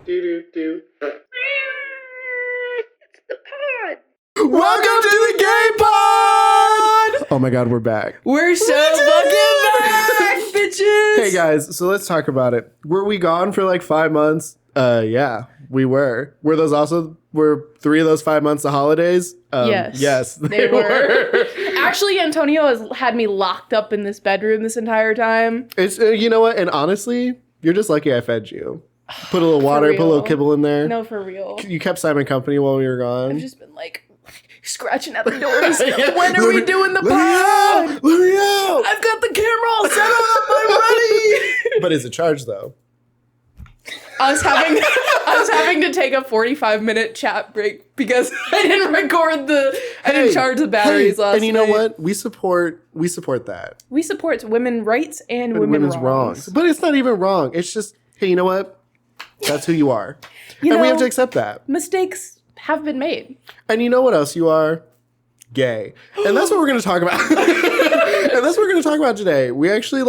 Do. It's the pod. Welcome to the G.A.Y pod! Oh my god, we're back. We're so fucking back, bitches. Hey guys, so let's talk about it. Were we gone for like 5 months? Yeah, we were. Were 3 of those 5 months the holidays? Yes. Yes, They were. Actually, Antonio has had me locked up in this bedroom this entire time. It's you know what? And honestly, you're just lucky I fed you. Put a little water, put a little kibble in there. No, for real. You kept Simon company while we were gone. I've just been like scratching at the doors. When are we doing the pod? Let me out! I've got the camera all set up. I'm ready. But is it charged though? I was having to take a 45-minute chat break because I didn't I didn't charge the batteries last night. And you know what? We support that. We support women's rights and women's wrongs. But it's not even wrong. It's just, hey, you know what? That's who you are. We have to accept that. Mistakes have been made. And you know what else you are? Gay. And that's what we're going to talk about. And that's what we're going to talk about today. We actually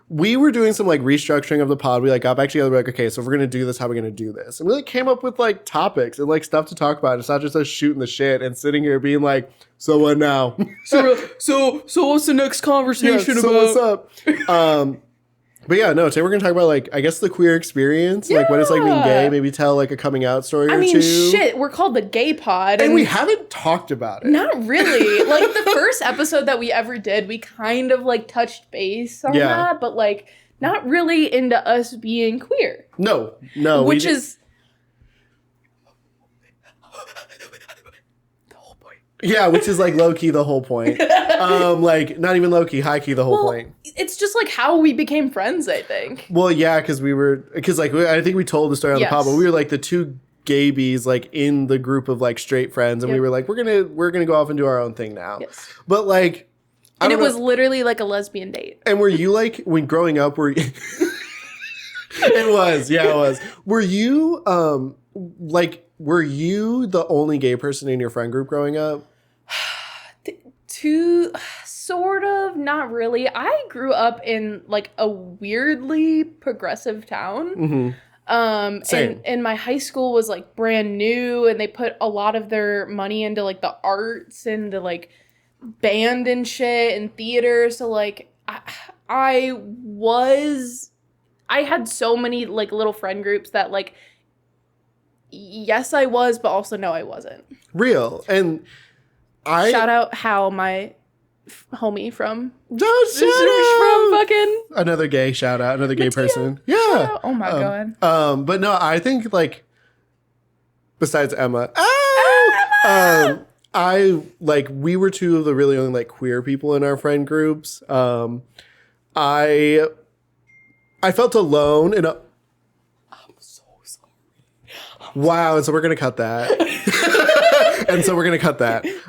we were doing some restructuring of the pod. We got back together. We're okay, so if we're going to do this, how are we going to do this? And we came up with topics and stuff to talk about. It's not just us shooting the shit and sitting here being so what now? So what's the next conversation about? So what's up? But yeah, no, today we're going to talk about, I guess the queer experience, what it's like being gay, maybe tell, a coming out story or two. Shit, we're called the Gay Pod. And we haven't talked about it. Not really. The first episode that we ever did, we kind of, touched base on that, but, not really into us being queer. No. Which is... the whole point. Yeah, which is, low-key the whole point. Not even low-key, high-key the whole point. It's just how we became friends, I think. Well, yeah, because I think we told the story on the pod, but we were the two gay bees in the group of straight friends, and we were we're gonna go off and do our own thing now. Yes. But and it was literally a lesbian date. And were you when growing up were you It was. Were you were you the only gay person in your friend group growing up? Sort of, not really. I grew up in a weirdly progressive town. Mm-hmm. Same. And my high school was brand new, and they put a lot of their money into the arts and the band and shit and theater. So I had so many little friend groups that yes I was, but also no I wasn't. Real. And shout out Hal, my homie from fucking another gay shout out, another gay person. Yeah. Oh my god. But no, I think besides Emma, we were two of the really only queer people in our friend groups. I felt alone and I'm so sorry. Wow, and so we're gonna cut that.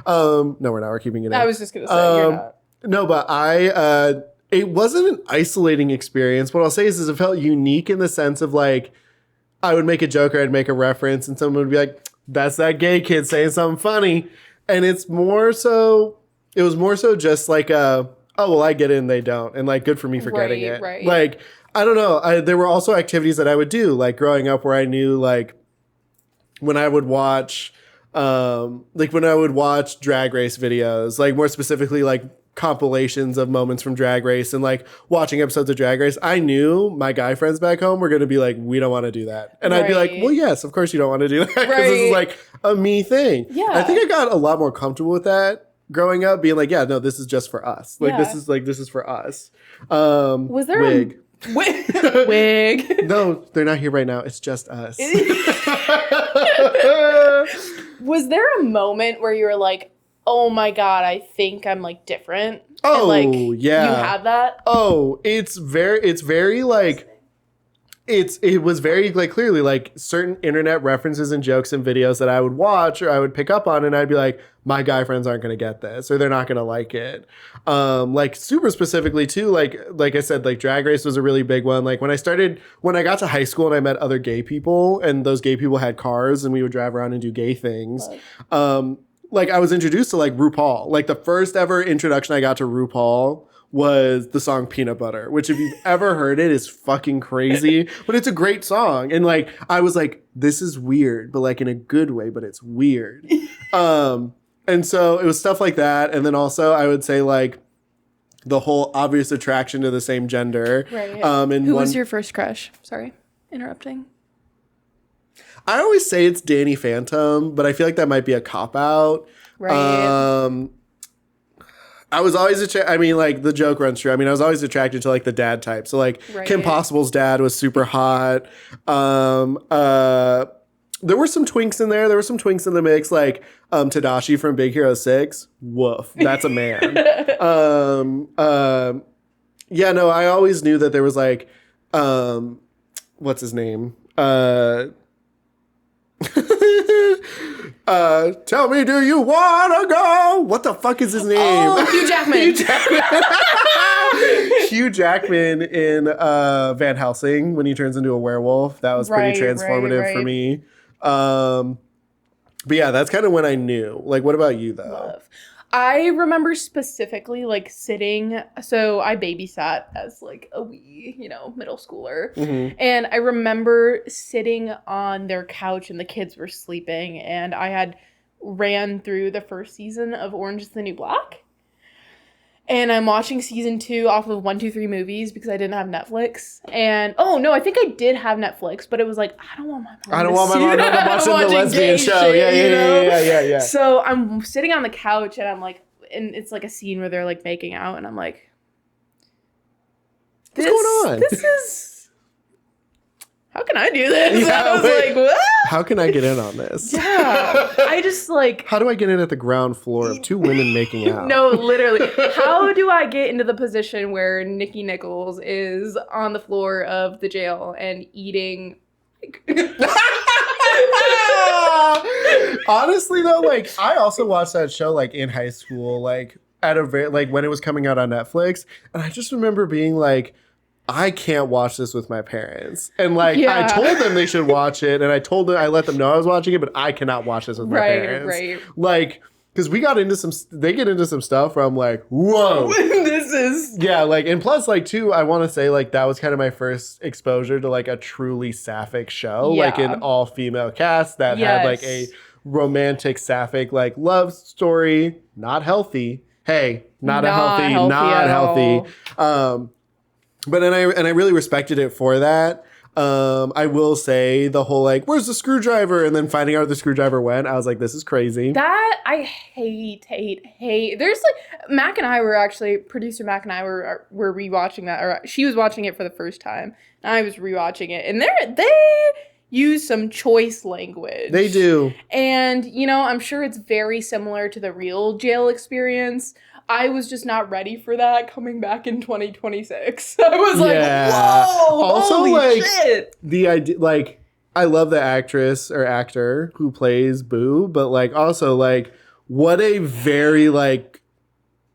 No, we're not. We're keeping it in. I was just gonna say you're not. No, but it wasn't an isolating experience. What I'll say is it felt unique in the sense of I would make a joke or I'd make a reference and someone would be like, that's that gay kid saying something funny. And it was more so just oh, well, I get it and they don't. And good for me for getting it. Right. I don't know. There were also activities that I would do growing up where I knew when I would watch Drag Race videos, more specifically compilations of moments from Drag Race and watching episodes of Drag Race, I knew my guy friends back home were going to be we don't want to do that. And I'd be well, yes, of course you don't want to do that because this is a me thing. Yeah. I think I got a lot more comfortable with that growing up, being yeah, no, this is just for us. This is for us. Was there Wig? Wig. No, they're not here right now. It's just us. Was there a moment where you were oh my god, I think I'm different? Oh, and, yeah. You had that? Oh, it was very clearly certain internet references and jokes and videos that I would watch or I would pick up on and I'd be my guy friends aren't going to get this or they're not going to like it. Super specifically too, like I said, Drag Race was a really big one. When I got to high school and I met other gay people and those gay people had cars and we would drive around and do gay things. I was introduced to RuPaul. The first ever introduction I got to RuPaul was the song Peanut Butter, which if you've ever heard it is fucking crazy, but it's a great song. And like, I was like, this is weird, but like in a good way, but it's weird. And so it was stuff like that. And then also I would say like the whole obvious attraction to the same gender. Right. And Who was your first crush? Sorry, interrupting. I always say it's Danny Phantom, but I feel like that might be a cop-out. Right. I was always I mean, like, the joke runs true. I mean, I was always attracted to, like, the dad type. So, like, Right. Kim Possible's dad was super hot. There were some twinks in there. There were some twinks in the mix, like Tadashi from Big Hero 6. Woof. That's a man. Yeah, no, I always knew that there was, like, what's his name? Tell me, do you wanna go? What the fuck is his name? Oh, Hugh Jackman. Hugh Jackman. Hugh Jackman in Van Helsing when he turns into a werewolf. That was pretty transformative for me. But yeah, that's kind of when I knew. Like, what about you though? Love. I remember specifically like sitting, so I babysat as like a wee, middle schooler. Mm-hmm. And I remember sitting on their couch and the kids were sleeping and I had ran through the first season of Orange is the New Black. And I'm watching season 2 off of 123 Movies because I didn't have Netflix. And oh no, I think I did have Netflix, but it was like I don't want my mom watching the lesbian show. Yeah. So I'm sitting on the couch and I'm like, and it's like a scene where they're like making out, and I'm like, what's going on? This is. How can I do this? Yeah, I was like, what? How can I get in on this? Yeah. I just like. How do I get in at the ground floor of two women making out? No, literally. How do I get into the position where Nikki Nichols is on the floor of the jail and eating? Honestly, though, like, I also watched that show, like, in high school, like, at a very, like, when it was coming out on Netflix. And I just remember being like, I can't watch this with my parents. And like, I told them they should watch it. And I let them know I was watching it, but I cannot watch this with my parents. Right. Like, because we got into they get into some stuff where I'm like, whoa. This is. Yeah, like, and plus, like, too, I want to say, like, that was kind of my first exposure to, like, a truly sapphic show. Yeah. Like, an all-female cast that had, like, a romantic sapphic, like, love story. Not healthy. Hey, not healthy. But I really respected it for that. I will say the whole like, where's the screwdriver? And then finding out where the screwdriver went, I was like, this is crazy. That I hate. There's like producer Mac and I were rewatching that, or she was watching it for the first time, and I was rewatching it, and they use some choice language. They do. And, I'm sure it's very similar to the real jail experience. I was just not ready for that coming back in 2026. I was like, whoa, also, holy like, shit. The idea, like, I love the actress or actor who plays Boo, but, like, also, like, what a very, like,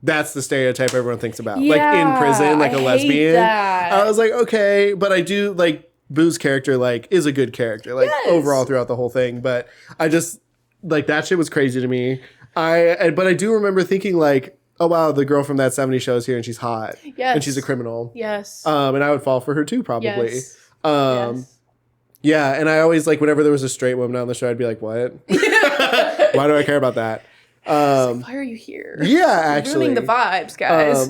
that's the stereotype everyone thinks about. Yeah, like, in prison, like, a lesbian. That. I was like, okay, but I do, like, Boo's character, like, is a good character, like, overall throughout the whole thing, but I just, like, that shit was crazy to me. But I do remember thinking, like, oh, wow, the girl from that 70s show is here and she's hot. Yes. And she's a criminal. Yes. And I would fall for her too, probably. Yes. Yeah, and I always, like, whenever there was a straight woman on the show, I'd be like, what? Why do I care about that? Why are you here? Yeah, actually. Ruining the vibes, guys.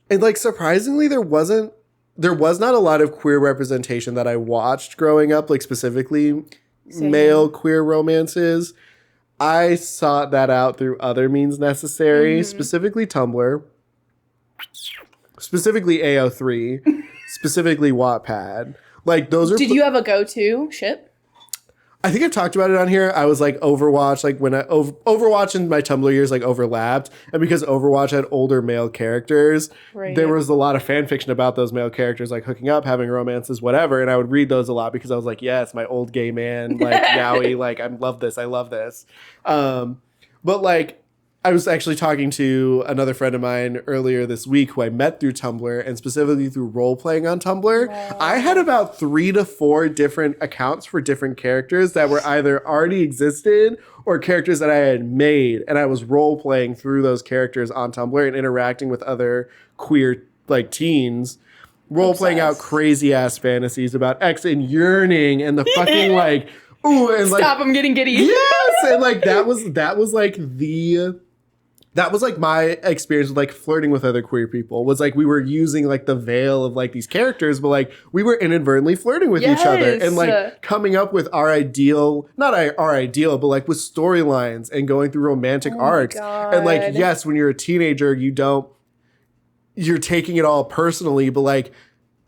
And, like, surprisingly, there was not a lot of queer representation that I watched growing up, like, specifically male queer romances. I sought that out through other means necessary, specifically Tumblr, specifically AO3, specifically Wattpad. Like, those are... Did you have a go-to ship? I think I've talked about it on here. I was like Overwatch, like when Overwatch and my Tumblr years like overlapped, and because Overwatch had older male characters, there was a lot of fan fiction about those male characters like hooking up, having romances, whatever. And I would read those a lot because I was like, yes, my old gay man, like G.A.Y, like I love this. But like I was actually talking to another friend of mine earlier this week who I met through Tumblr and specifically through role playing on Tumblr. Wow. I had about 3 to 4 different accounts for different characters that were either already existed or characters that I had made. And I was role playing through those characters on Tumblr and interacting with other queer like teens, role playing out Obsessed. crazy ass fantasies about X and yearning and the fucking like, ooh, and like, Stop, I'm getting giddy. yes, and like that was like my experience with like flirting with other queer people was like we were using like the veil of like these characters, but like we were inadvertently flirting with each other and like coming up with our ideal, not our ideal, but like with storylines and going through romantic arcs. And like, yes, when you're a teenager, you're taking it all personally, but like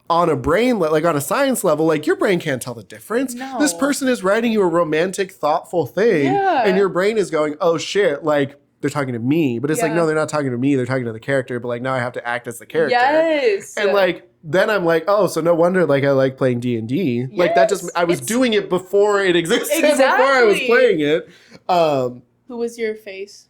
on a brain, like on a science level, like your brain can't tell the difference. No. This person is writing you a romantic, thoughtful thing, and your brain is going, oh shit, like they're talking to me. But it's like, no, they're not talking to me. They're talking to the character. But like now I have to act as the character. Yes. And like then I'm like, oh, so no wonder like I like playing D&D. Yes. Like that just I was doing it before it existed. Exactly. Before I was playing it. Who was your face?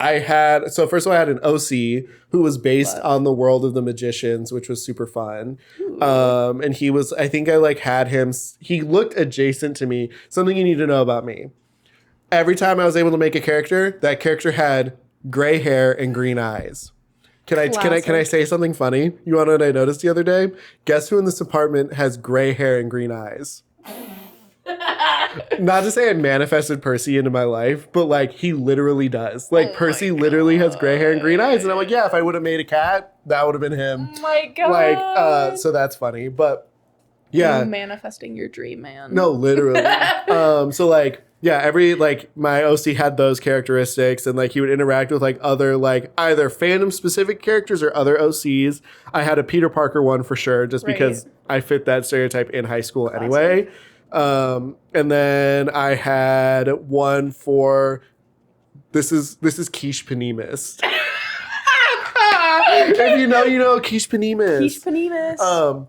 So first of all, I had an OC who was based on the world of the magicians, which was super fun. And he was, I think I like had him, he looked adjacent to me. Something you need to know about me. Every time I was able to make a character, that character had gray hair and green eyes. Can I say something funny? You want to know what I noticed the other day? Guess who in this apartment has gray hair and green eyes? Not to say I manifested Percy into my life, but like he literally does. Like Percy literally has gray hair and green eyes, and I'm like, yeah, if I would have made a cat, that would have been him. Oh my god! Like, so that's funny, but yeah, you're manifesting your dream, man. No, literally. So like, yeah, every like my OC had those characteristics, and like he would interact with like other like either fandom specific characters or other OCs. I had a Peter Parker one for sure, just because I fit that stereotype in high school anyway. And then I had one for this is Quiche Panemis. If you know Quiche Panemis. Quiche Panemis.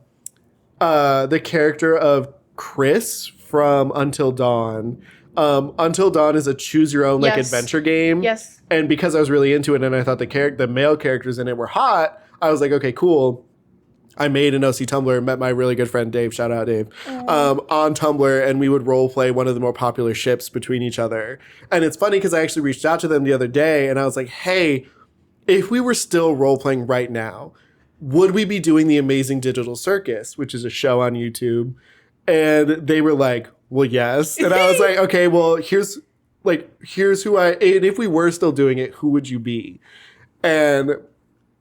The character of Chris from Until Dawn. Until Dawn is a choose your own like adventure game. Yes. And because I was really into it and I thought the male characters in it were hot, I was like, okay, cool. I made an OC Tumblr and met my really good friend Dave, shout out Dave, on Tumblr, and we would role play one of the more popular ships between each other. And it's funny because I actually reached out to them the other day and I was like, hey, if we were still role playing right now, would we be doing the Amazing Digital Circus, which is a show on YouTube? And they were like, well, yes. And I was like, okay, well, here's who and if we were still doing it, who would you be? And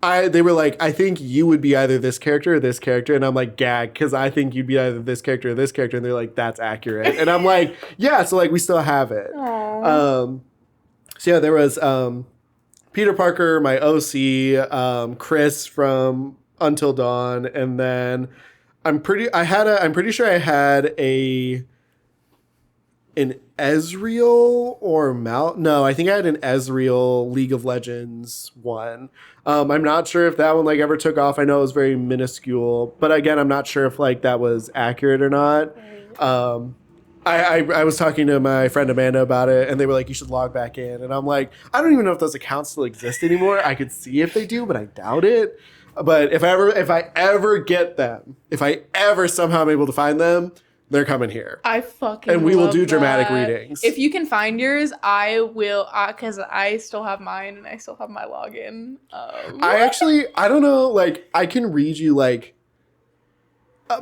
they were like, I think you would be either this character or this character. And I'm like, gag, because I think you'd be either this character or this character. And they're like, that's accurate. And I'm like, yeah, so like we still have it. So yeah, there was Peter Parker, my OC, Chris from Until Dawn, and then I'm pretty sure I had an Ezreal or Mal. No, I think I had an Ezreal League of Legends one. I'm not sure if that one like ever took off. I know it was very minuscule, but again, I'm not sure if like that was accurate or not. I was talking to my friend Amanda about it, and they were like, you should log back in. And I'm like, I don't even know if those accounts still exist anymore. I could see if they do, but I doubt it. But if I ever get them, if I ever somehow am able to find them, they're coming here. I fucking and we will do that. Dramatic readings. If you can find yours, I will, because I still have mine and I still have my login. I don't know, like, I can read you, like,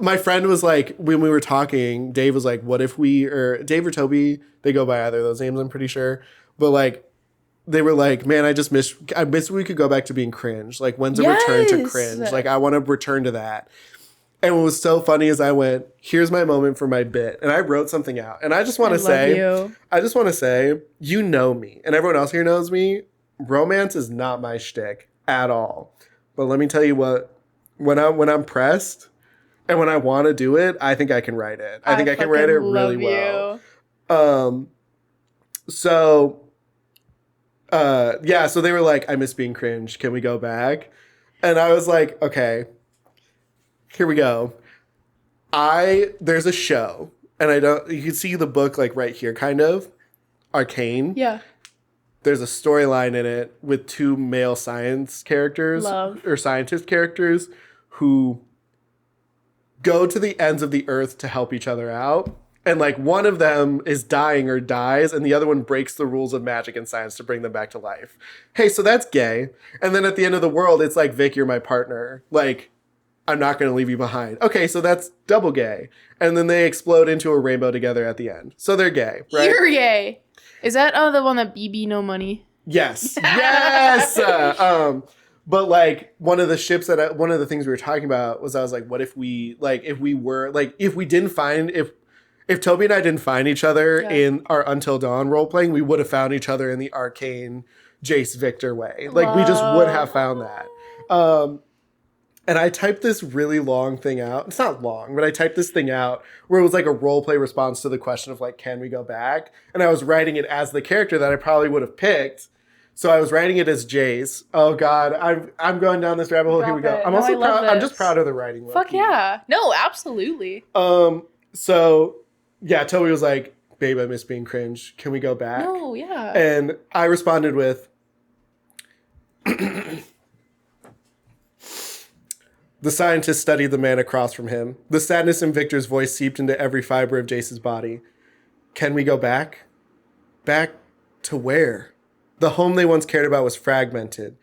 my friend was like, when we were talking, Dave was like, what if Dave or Toby, they go by either of those names, I'm pretty sure. But, like, they were like, man, I miss we could go back to being cringe. Like, when's a return to cringe? Like, I want to return to that. And what was so funny is I went, here's my moment for my bit. And I wrote something out. And I just want to say, you know me. And everyone else here knows me. Romance is not my shtick at all. But let me tell you what, when I'm pressed and when I want to do it, I think I can write it. I think I can write it really well. So they were like, I miss being cringe. Can we go back? And I was like, okay. Here we go. There's a show, and you can see the book like right here, kind of. Arcane. Yeah. There's a storyline in it with two male science characters or scientist characters who go to the ends of the earth to help each other out. And like one of them is dying or dies, and the other one breaks the rules of magic and science to bring them back to life. Hey, so that's gay. And then at the end of the world, it's like, Vic, you're my partner. Like, I'm not going to leave you behind. Okay, so that's double gay. And then they explode into a rainbow together at the end. So they're gay, right? You're gay. Is that the one that BB no money? Yes. Yes. But like one of the things we were talking about was, I was like, what if we, like, if we didn't find, if Toby and I didn't find each other in our Until Dawn role playing, we would have found each other in the arcane Jace Victor way. Like, we just would have found that. And I typed this really long thing out. It's not long, but I typed this thing out where it was like a role play response to the question of like, can we go back? And I was writing it as the character that I probably would have picked. So I was writing it as Jace. Oh God, I'm going down this rabbit hole. Here we go. I'm also proud. I'm just proud of the writing. Fuck yeah. No, absolutely. So yeah, Toby was like, babe, I miss being cringe. Can we go back? No, yeah. And I responded with, the scientist studied the man across from him. The sadness in Victor's voice seeped into every fiber of Jace's body. Can we go back? Back to where? The home they once cared about was fragmented,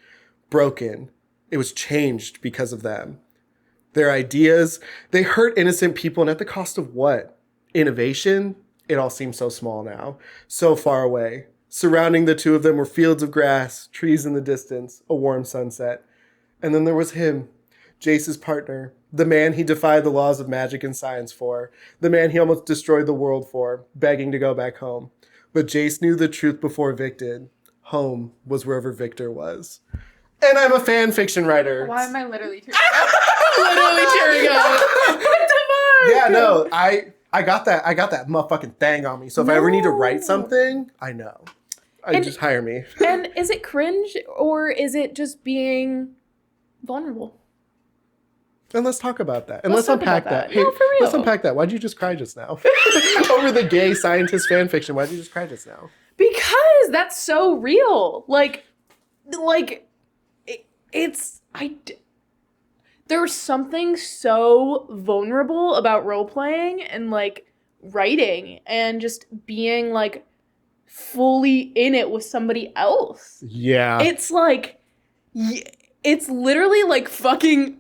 broken. It was changed because of them. Their ideas, they hurt innocent people, and at the cost of what? Innovation? It all seems so small now, so far away. Surrounding the two of them were fields of grass, trees in the distance, a warm sunset. And then there was him, Jace's partner, the man he defied the laws of magic and science for, the man he almost destroyed the world for, begging to go back home. But Jace knew the truth before Vic did. Home was wherever Victor was. And I'm a fan fiction writer. Why am I literally tearing up? Literally tearing up. What the fuck? Yeah, no, I got that motherfucking thing on me. So if I ever need to write something, I know. Just hire me. And is it cringe or is it just being vulnerable? And let's talk about that. And let's unpack that. Hey, no, for real. Let's unpack that. Why'd you just cry just now? Over the gay scientist fan fiction. Why'd you just cry just now? Because that's so real. There's something so vulnerable about role playing and like writing and just being like fully in it with somebody else. Yeah. It's like, it's literally like fucking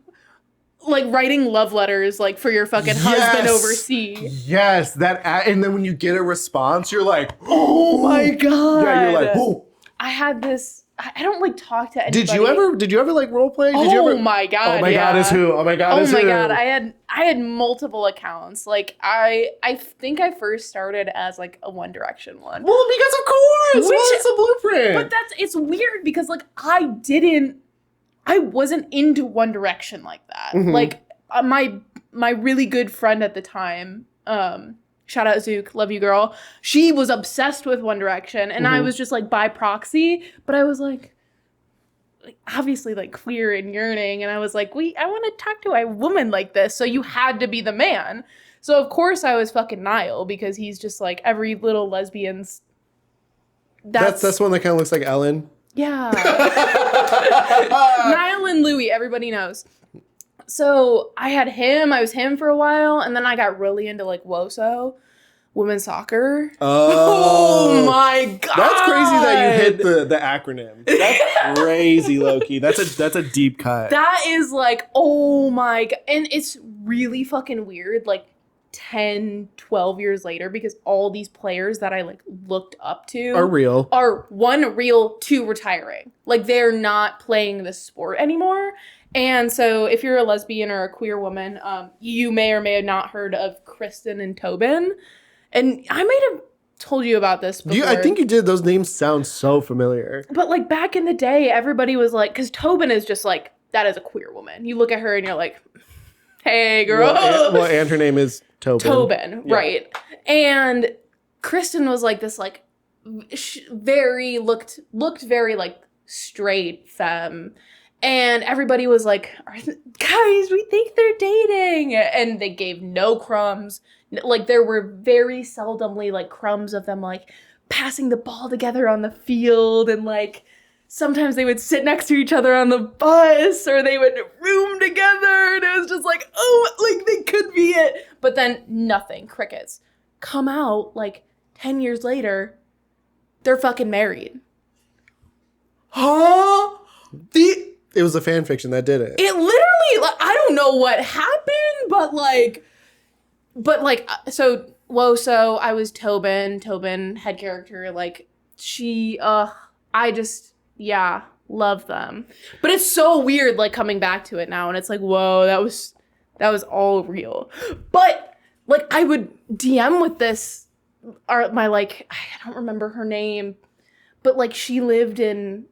like writing love letters like for your fucking husband overseas. Yes, and then when you get a response, you're like, oh my God. Yeah, you're like, oh. I had this. I don't like talk to anybody. Did you ever like role play? My God. Oh my God is who? Oh my God is who? Oh my God. I had multiple accounts. Like I think I first started as like a One Direction one. Well, because of course. It's a blueprint. But it's weird because like I wasn't into One Direction like that. Mm-hmm. Like my really good friend at the time, shout out Zook, love you girl. She was obsessed with One Direction and I was just like by proxy, but I was like obviously like queer and yearning and I was like, I want to talk to a woman like this. So you had to be the man. So of course I was fucking Niall because he's just like every little lesbian's. That's one that kind of looks like Ellen. Yeah. Niall and Louis, everybody knows. So I was him for a while, and then I got really into like WOSO, women's soccer. Oh my God. That's crazy that you hit the acronym. That's crazy, Loki. That's a deep cut. That is like, oh my God. And it's really fucking weird, like 10, 12 years later, because all these players that I like looked up to are real, two retiring. Like they're not playing the sport anymore. And so if you're a lesbian or a queer woman, you may or may have not heard of Kristen and Tobin. And I might have told you about this before. I think you did. Those names sound so familiar. But like back in the day, everybody was like, because Tobin is just like, that is a queer woman. You look at her and you're like, hey, girl. And her name is Tobin. Tobin, yeah. Right. And Kristen was like this like looked very like straight femme. And everybody was like, guys, we think they're dating. And they gave no crumbs. Like, there were very seldomly, like, crumbs of them, like, passing the ball together on the field. And, like, sometimes they would sit next to each other on the bus. Or they would room together. And it was just like, oh, like, they could be it. But then nothing. Crickets. come out like 10 years later, they're fucking married. Huh? It was a fan fiction that did it. It literally, like, I don't know what happened, but so Woso, I was Tobin, head character, like, I just, yeah, love them. But it's so weird, like, coming back to it now, and it's like, whoa, that was all real. But, like, I would DM with this, my, like, I don't remember her name, but, like, she lived in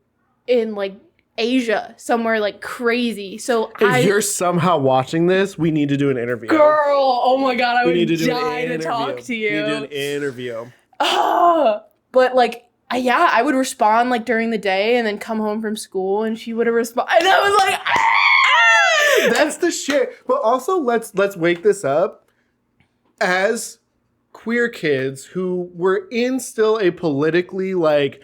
like, Asia, somewhere, like, crazy. So if you're somehow watching this, we need to do an interview. Girl, oh my God, I would die to talk to you. We need to do an interview. But, like, I would respond, like, during the day and then come home from school and she would have responded. And I was like, ah! That's the shit. But also, let's wake this up. As queer kids who were in still a politically, like,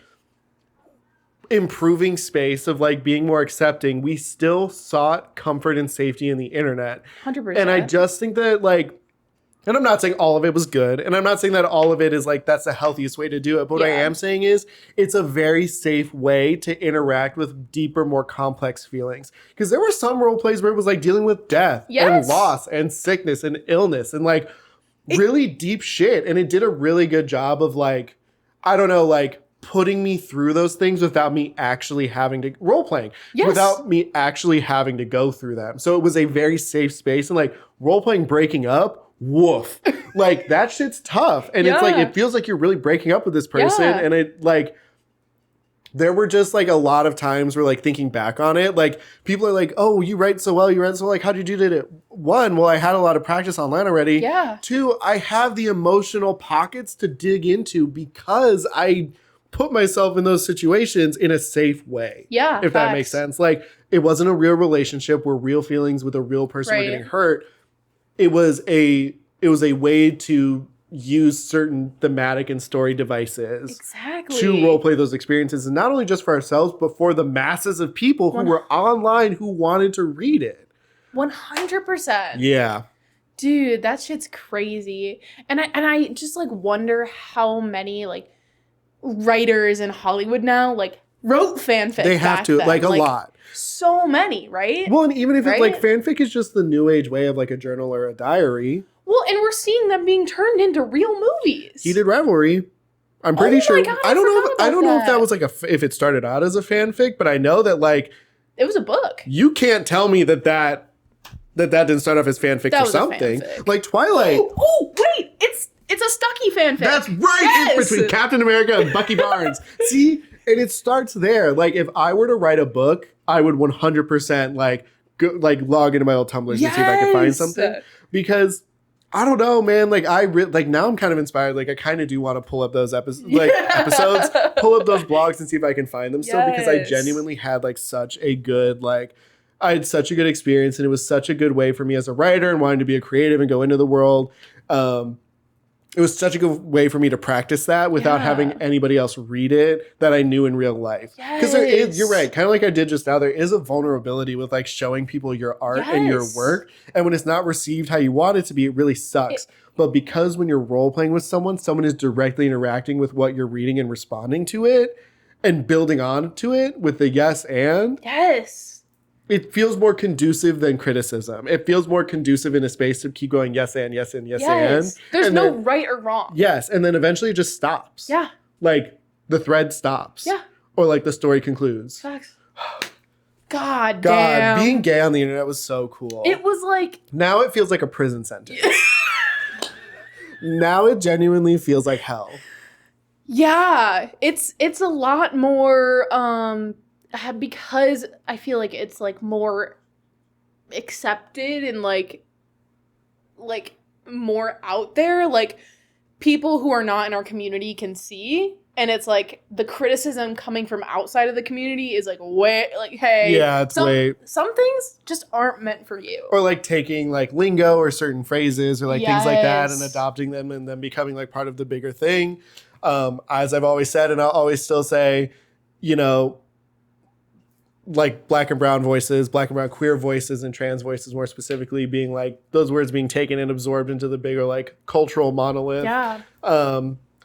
improving space of, like, being more accepting, we still sought comfort and safety in the internet. 100%. And I just think that, like, and I'm not saying all of it was good, and I'm not saying that all of it is, like, that's the healthiest way to do it, but what I am saying is it's a very safe way to interact with deeper, more complex feelings. Because there were some role plays where it was, like, dealing with death and loss and sickness and illness and, like, really deep shit. And it did a really good job of, like, I don't know, like, putting me through those things without me actually having to role playing, without me actually having to go through them. So it was a very safe space, and, like, role playing breaking up, woof, like, that shit's tough. And it's like, it feels like you're really breaking up with this person. And it, like, there were just, like, a lot of times where, like, thinking back on it, like, people are like, oh, you write so well, like, how'd you do it? One, well, I had a lot of practice online already. Two, I have the emotional pockets to dig into because I put myself in those situations in a safe way. If that makes sense. Like, it wasn't a real relationship where real feelings with a real person were getting hurt. It was a way to use certain thematic and story devices to role play those experiences, and not only just for ourselves, but for the masses of people who were online who wanted to read it. 100%. Yeah. Dude, that shit's crazy. And I just, like, wonder how many, like, writers in Hollywood now, like, wrote fanfic. They have to, like, a lot. So many, right? Well, and even if it's, like, fanfic is just the new age way of, like, a journal or a diary. Well, and we're seeing them being turned into real movies. Heated Rivalry. I'm pretty sure. God, I don't know if that was, like, if it started out as a fanfic, but I know that, like, it was a book. You can't tell me that didn't start off as fanfic for something. Fanfic. Like Twilight. Oh, wait, it's a Stucky fanfic. That's right. It's between Captain America and Bucky Barnes. See, and it starts there. Like, if I were to write a book, I would 100% like log into my old Tumblrs and see if I could find something, because I don't know, man. Like, now I'm kind of inspired. Like, I kind of do want to pull up those episodes, pull up those blogs and see if I can find them still, because I genuinely had, like, such a good, like, I had such a good experience, and it was such a good way for me as a writer and wanting to be a creative and go into the world. It was such a good way for me to practice that without having anybody else read it that I knew in real life. Because there is, you're right, kind of like I did just now, there is a vulnerability with, like, showing people your art and your work. And when it's not received how you want it to be, it really sucks. But because when you're role playing with someone is directly interacting with what you're reading and responding to it and building on to it with the yes and. It feels more conducive than criticism. It feels more conducive in a space to keep going yes and, yes and, yes and. There's no right or wrong. Yes, and then eventually it just stops. Like, the thread stops. Or, like, the story concludes. Facts. God damn. Being gay on the internet was so cool. It was like... Now it feels like a prison sentence. Now it genuinely feels like hell. Yeah. It's a lot more... because I feel like it's, like, more accepted and, like more out there, like, people who are not in our community can see, and it's like the criticism coming from outside of the community is like, wait, like, hey, some things just aren't meant for you, or, like, taking, like, lingo or certain phrases or, like, things like that and adopting them and then becoming, like, part of the bigger thing. As I've always said, and I'll always still say, you know, like black and brown voices, black and brown queer voices, and trans voices more specifically being like those words being taken and absorbed into the bigger like cultural monolith. Yeah.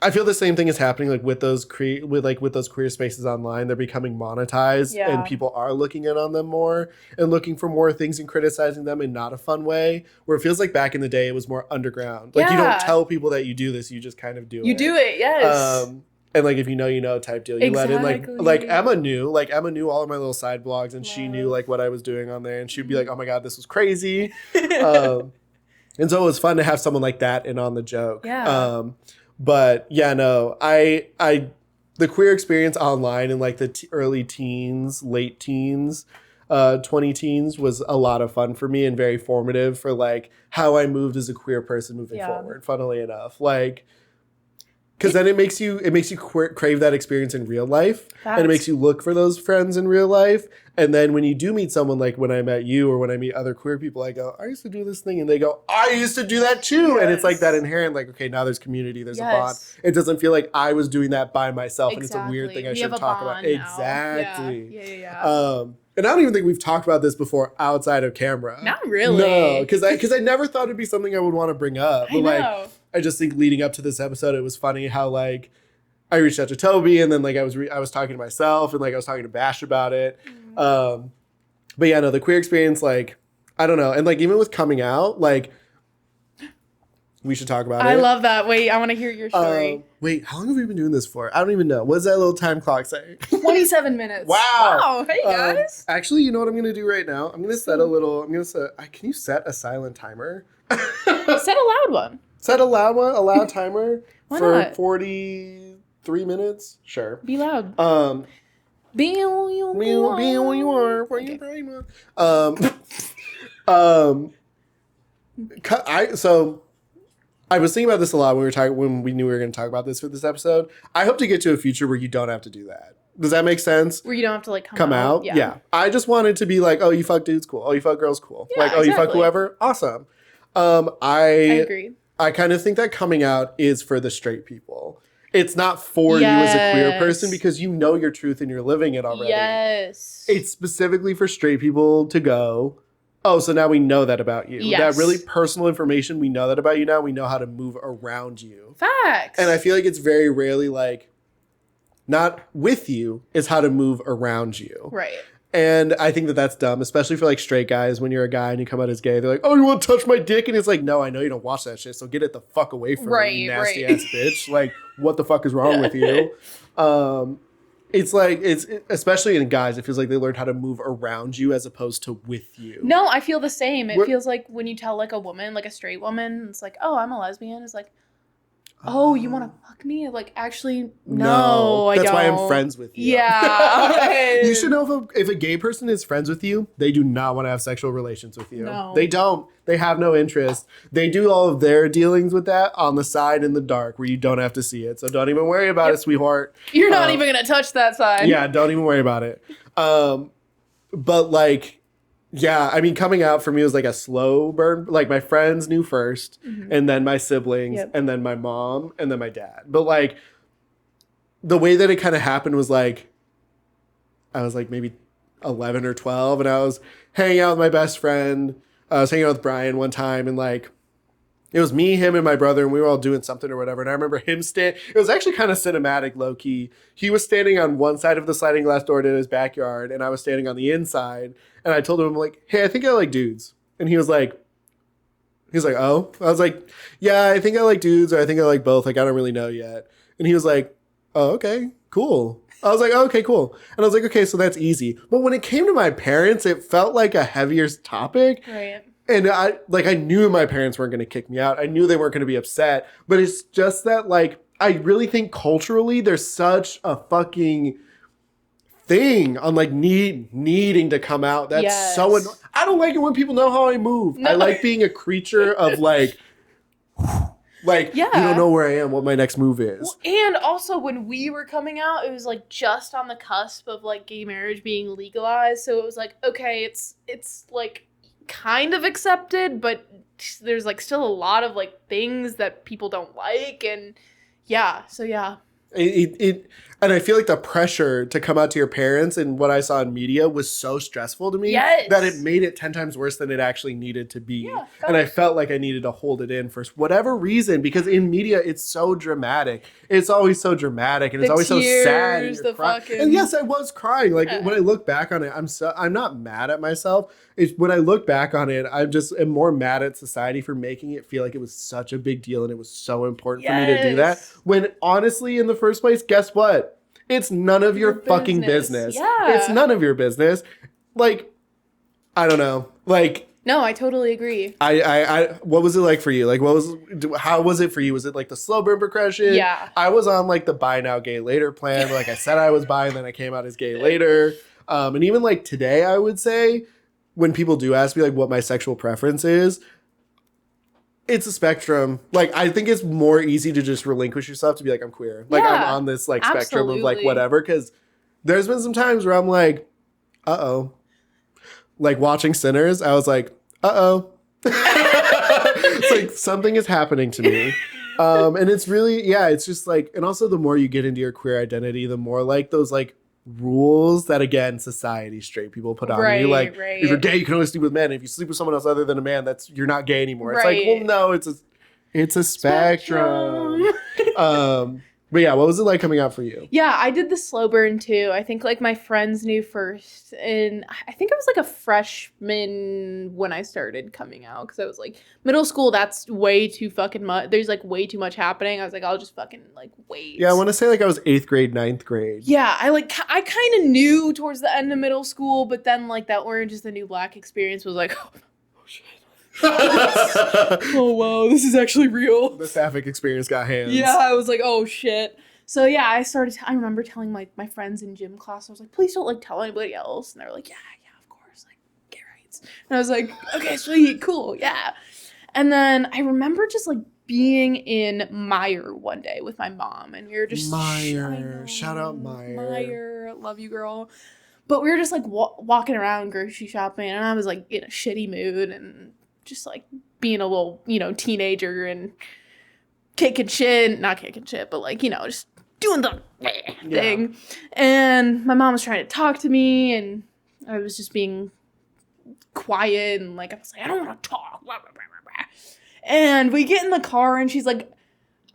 I feel the same thing is happening like with those with those queer spaces online. They're becoming monetized, Yeah. and people are looking in on them more and looking for more things and criticizing them in not a fun way. Where it feels like back in the day it was more underground. Like you Yeah. don't tell people that you do this, you just kind of do it. You do it, yes. And like if you know type deal, you let in Exactly. like Emma knew all of my little side blogs, and she knew like what I was doing on there, and she'd be like, "Oh my god, this was crazy," and so it was fun to have someone like that in on the joke. Yeah. But yeah, no, I the queer experience online in like the early teens, late teens, 20 teens was a lot of fun for me and very formative for like how I moved as a queer person moving forward. Funnily enough, like. Because then it makes you crave that experience in real life. And it makes you look for those friends in real life. And then when you do meet someone, like when I met you or when I meet other queer people, I go, I used to do this thing. And they go, I used to do that too. Yes. And it's like that inherent, like, okay, now there's community, there's a bond. It doesn't feel like I was doing that by myself. And it's a weird thing I should talk about. Now. Exactly. Yeah. And I don't even think we've talked about this before outside of camera. Not really. No, because I never thought it'd be something I would want to bring up. But like, I just think leading up to this episode, it was funny how like I reached out to Toby, and then like I was talking to myself, and like I was talking to Bash about it. But yeah, no, the queer experience, like I don't know, and like even with coming out, like we should talk about it. I love that. Wait, I want to hear your story. Wait, how long have we been doing this for? I don't even know. What does that little time clock say? 27 minutes. Wow. Hey guys. Actually, you know what I'm gonna do right now? I'm gonna set can you set a silent timer? Set a loud one. Set a loud timer for not? 43 minutes? Sure. Be loud. Be who you are for your brain. I was thinking about this a lot when we knew we were going to talk about this for this episode. I hope to get to a future where you don't have to do that. Does that make sense? Where you don't have to like come out? Yeah. I just wanted to be like, oh, you fuck dudes, cool. Oh, you fuck girls, cool. Yeah, like, oh, you fuck whoever, awesome. I agree. I kind of think that coming out is for the straight people. It's not for you as a queer person because you know your truth and you're living it already. Yes. It's specifically for straight people to go, oh, so now we know that about you. Yes. That really personal information, we know that about you now. We know how to move around you. Facts. And I feel like it's very rarely like, not with you, is how to move around you. Right. And I think that that's dumb, especially for like straight guys. When you're a guy and you come out as gay, they're like, "Oh, you want to touch my dick?" And it's like, "No, I know you don't watch that shit. So get it the fuck away from me, you nasty ass bitch. Like, what the fuck is wrong with you?" It's like especially in guys, it feels like they learned how to move around you as opposed to with you. No, I feel the same. It feels like when you tell like a woman, like a straight woman, it's like, "Oh, I'm a lesbian." It's like, oh, you want to fuck me? Like, actually, no, I don't. That's why I'm friends with you. Yeah. You should know if a gay person is friends with you, they do not want to have sexual relations with you. No. They don't. They have no interest. They do all of their dealings with that on the side in the dark where you don't have to see it. So don't even worry about it, sweetheart. You're not even going to touch that side. Yeah, don't even worry about it. But like, yeah, I mean, coming out for me was like a slow burn. Like my friends knew first, and then my siblings, and then my mom, and then my dad. But like, the way that it kind of happened was like, I was like maybe 11 or 12, and I was hanging out with my best friend. I was hanging out with Brian one time, and like, it was me, him, and my brother, and we were all doing something or whatever. And I remember him it was actually kind of cinematic, low key. He was standing on one side of the sliding glass door to his backyard, and I was standing on the inside. And I told him, like, hey, I think I like dudes. And he was like, oh? I was like, yeah, I think I like dudes, or I think I like both. Like, I don't really know yet. And he was like, oh, okay, cool. I was like, oh, okay, cool. And I was like, okay, so that's easy. But when it came to my parents, it felt like a heavier topic. Right. And I knew my parents weren't going to kick me out. I knew they weren't going to be upset. But it's just that, like, I really think culturally there's such a fucking thing on, like, needing to come out. That's so annoying. I don't like it when people know how I move. No. I like being a creature of, like, you don't know where I am, what my next move is. Well, and also when we were coming out, it was, like, just on the cusp of, like, gay marriage being legalized. So it was like, okay, it's like, kind of accepted, but there's like still a lot of like things that people don't like, and so it and I feel like the pressure to come out to your parents and what I saw in media was so stressful to me Yes. that it made it 10 times worse than it actually needed to be. Yeah, and I felt like I needed to hold it in for whatever reason, because in media it's so dramatic. It's always so dramatic, and it's always so sad. And, the fucking... and yes, I was crying. Like when I look back on it, I'm not mad at myself. It's when I look back on it, I just am more mad at society for making it feel like it was such a big deal and it was so important for me to do that. When honestly, in the first place, guess what? It's none of your fucking business. Yeah. It's none of your business. Like, I don't know. Like, no, I totally agree. What was it like for you? Like, how was it for you? Was it like the slow burn progression? Yeah. I was on like the buy now, gay later plan. Like I said I was bi, and then I came out as gay later. And even like today, I would say, when people do ask me like what my sexual preference is, it's a spectrum. Like, I think it's more easy to just relinquish yourself to be like, I'm queer. Like, I'm on this like spectrum of like whatever. Because there's been some times where I'm like, uh-oh. Like watching Sinners, I was like, uh-oh. It's like something is happening to me. And it's really, it's just like, and also the more you get into your queer identity, the more like those like rules that, again, society, straight people put on you. Like, if you're gay, you can only sleep with men. If you sleep with someone else other than a man, you're not gay anymore. It's like, well, no, it's a spectrum. But yeah, what was it like coming out for you? Yeah, I did the slow burn too. I think like my friends knew first, and I think I was like a freshman when I started coming out, because I was like, middle school, that's way too fucking much. There's like way too much happening. I was like, I'll just fucking like wait. Yeah, I want to say like I was 8th grade, 9th grade. Yeah, I kind of knew towards the end of middle school, but then like that Orange is the New Black experience was like, oh shit. Oh wow, this is actually real. The sapphic experience got hands. Yeah, I was like, oh shit. So yeah, I remember telling my friends in gym class, I was like, please don't like tell anybody else. And they were like, yeah, of course, like gay rights. And I was like, okay, sweet, cool, yeah. And then I remember just like being in Meijer one day with my mom, and we were just Meijer, shout out Meijer. Meijer, love you, girl. But we were just like walking around grocery shopping, and I was like in a shitty mood and just like being a little, teenager and not kicking shit, but like, just doing the thing. And my mom was trying to talk to me, and I was just being quiet, and like I was like, I don't want to talk. And we get in the car, and she's like,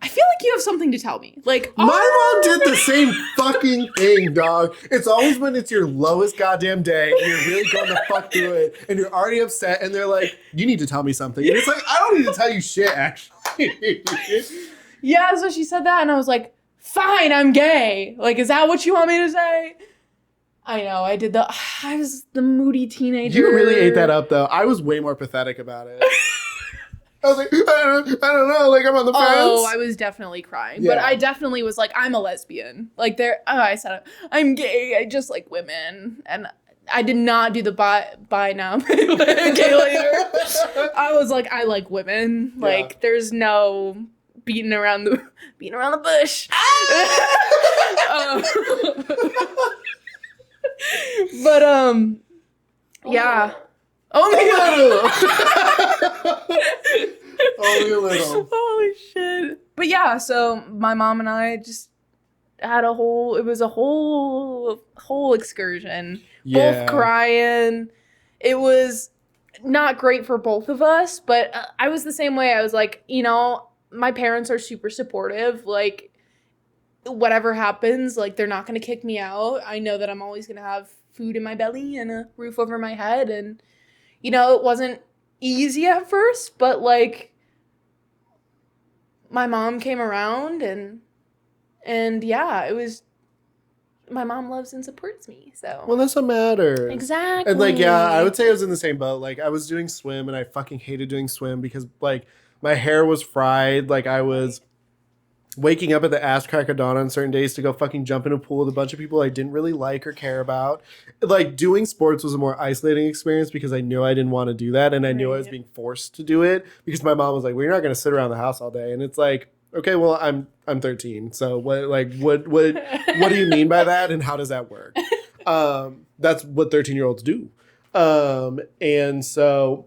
I feel like you have something to tell me. Like, my mom did the same fucking thing, dog. It's always when it's your lowest goddamn day and you're really going to fuck through it and you're already upset and they're like, you need to tell me something. And it's like, I don't need to tell you shit, actually. Yeah, so she said that, and I was like, fine, I'm gay. Like, is that what you want me to say? I know, I was the moody teenager. You really ate that up, though. I was way more pathetic about it. I was like, I don't know, like I'm on the fence. Oh, I was definitely crying. Yeah. But I definitely was like, I'm a lesbian. Like I said, I'm gay, I just like women. And I did not do the bye now, gay later. I was like, I like women. Like there's no beating around the bush. But yeah. Only a little. Only a little. Holy shit. But yeah, so my mom and I just had a whole excursion. Yeah. Both crying. It was not great for both of us, but I was the same way. I was like, my parents are super supportive. Like, whatever happens, like, they're not going to kick me out. I know that I'm always going to have food in my belly and a roof over my head. And, it wasn't easy at first, but, like, my mom came around and yeah, it was, my mom loves and supports me, so. Well, that's what matters. Exactly. And, like, yeah, I would say I was in the same boat. Like, I was doing swim, and I fucking hated doing swim because, like, my hair was fried. Like, I was waking up at the ass crack of dawn on certain days to go fucking jump in a pool with a bunch of people I didn't really like or care about. Like, doing sports was a more isolating experience because I knew I didn't want to do that, and I knew I was being forced to do it because my mom was like, well, you're not going to sit around the house all day. And it's like, okay, well, I'm 13, so what do you mean by that, and how does that work? That's what 13-year-olds do. And so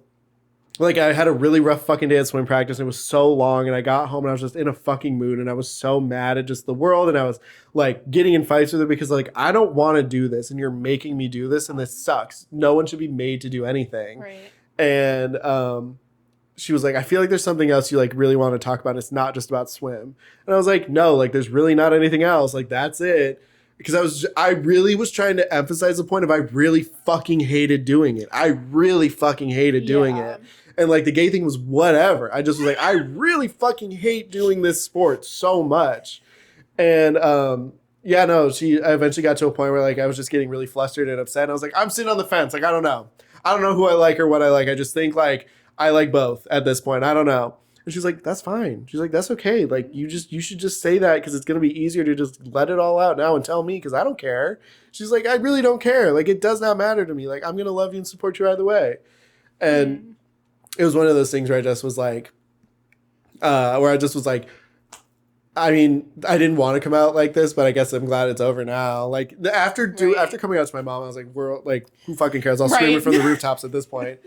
like I had a really rough fucking day at swim practice and it was so long and I got home and I was just in a fucking mood and I was so mad at just the world and I was like getting in fights with it because like I don't want to do this and you're making me do this and this sucks. No one should be made to do anything. Right. And she was like, I feel like there's something else you like really want to talk about. And it's not just about swim. And I was like, no, like there's really not anything else. Like that's it. Because I really was trying to emphasize the point of I really fucking hated doing it. I really fucking hated doing it. And like the gay thing was whatever. I just was like, I really fucking hate doing this sport so much. And yeah, no, I eventually got to a point where like I was just getting really flustered and upset. And I was like, I'm sitting on the fence. Like, I don't know. I don't know who I like or what I like. I just think like I like both at this point. I don't know. And she's like, that's fine. She's like, that's okay. Like you should just say that because it's going to be easier to just let it all out now and tell me because I don't care. She's like, I really don't care. Like it does not matter to me. Like I'm going to love you and support you either way. And it was one of those things where I just was like, I mean, I didn't want to come out like this, but I guess I'm glad it's over now. Like after coming out to my mom, I was like, we're like, who fucking cares? I'll scream it from the rooftops at this point.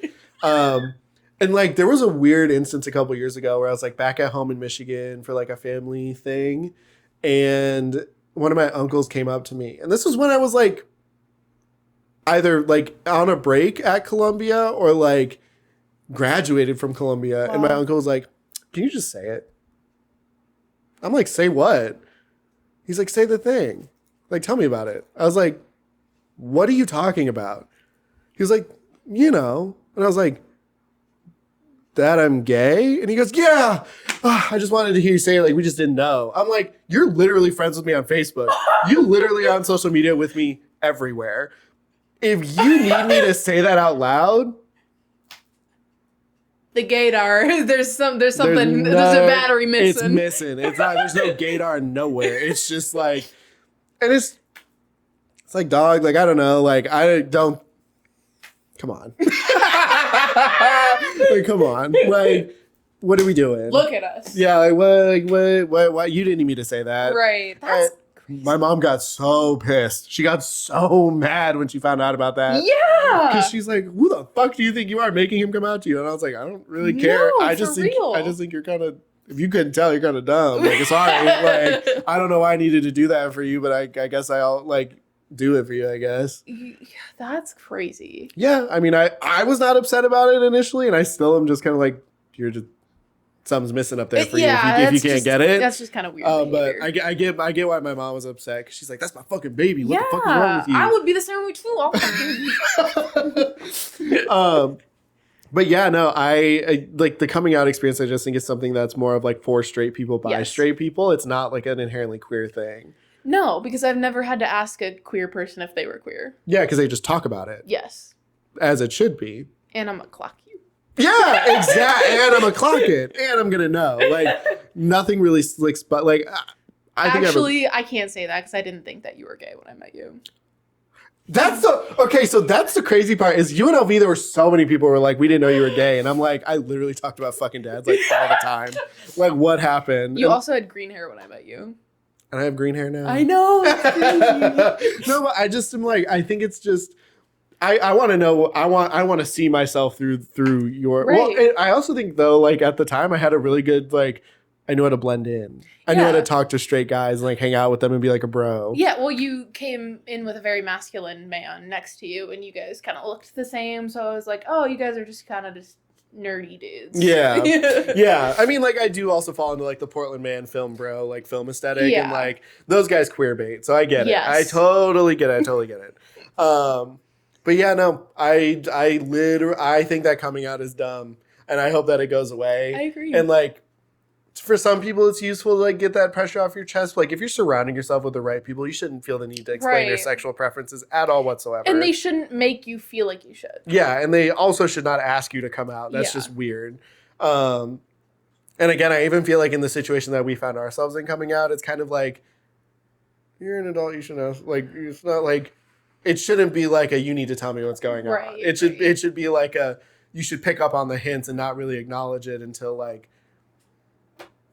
And like there was a weird instance a couple years ago where I was like back at home in Michigan for like a family thing, and one of my uncles came up to me, and this was when I was like either like on a break at Columbia or like graduated from Columbia. Wow. And my uncle was like, can you just say it? I'm like, say what? He's like, say the thing. Like, tell me about it. I was like, what are you talking about? He was like, you know. And I was like, that I'm gay? And he goes, yeah. I just wanted to hear you say it. Like, we just didn't know. I'm like, you're literally friends with me on Facebook. You literally are on social media with me everywhere. If you need me to say that out loud, the gaydar. There's something. There's a battery missing. It's missing. It's not. There's no gaydar nowhere. It's just like, and it's like dog. Like I don't know. Like I don't. Come on. Like come on. Like what are we doing? Look at us. Yeah. Like what? You didn't need me to say that. Right. That's. My mom got so pissed. She got so mad when she found out about that. Yeah. Because she's like, who the fuck do you think you are making him come out to you? And I was like, I don't really care. No, I just think you're kind of, if you couldn't tell, you're kind of dumb. Like, sorry. Like, I don't know why I needed to do that for you, but I guess I'll like do it for you, I guess. That's crazy. Yeah. I mean, I was not upset about it initially, and I still am just kind of like, you're just, something's missing up there for you if you can't get it. That's just kind of weird. But I get why my mom was upset because she's like, that's my fucking baby. What the fuck is wrong with you? I would be the same way too. But yeah, no, I like the coming out experience. I just think it's something that's more of like for straight people by straight people. It's not like an inherently queer thing. No, because I've never had to ask a queer person if they were queer. Yeah, because they just talk about it. Yes. As it should be. And I'm a clock you. Yeah, exactly. And I'm a clock it. And I'm going to know. Like, nothing really slicks, but like, I can't say that because I didn't think that you were gay when I met you. So that's the crazy part is UNLV, there were so many people who were like, we didn't know you were gay. And I'm like, I literally talked about fucking dads like all the time. Like, what happened? You also had green hair when I met you. And I have green hair now. I know. No, but I just am like, I think it's just, I want to know. I want to see myself through your. Right. Well, I also think though, like at the time, I had a really good like. I knew how to blend in. I knew how to talk to straight guys and like hang out with them and be like a bro. Yeah, well, you came in with a very masculine man next to you, and you guys kind of looked the same. So I was like, oh, you guys are just kind of just nerdy dudes. Yeah, yeah. I mean, like I do also fall into like the Portland man film bro, like film aesthetic, and like those guys queer bait. So I get it. I totally get it. But yeah, no, I think that coming out is dumb, and I hope that it goes away. I agree. And like, for some people, it's useful to like get that pressure off your chest. Like, if you're surrounding yourself with the right people, you shouldn't feel the need to explain your sexual preferences at all whatsoever. And they shouldn't make you feel like you should. Yeah, and they also should not ask you to come out. That's just weird. And again, I even feel like in the situation that we found ourselves in coming out, it's kind of like, you're an adult, you should know. Like, it's not like. It shouldn't be like you need to tell me what's going on. Right, it should be like you should pick up on the hints and not really acknowledge it until like,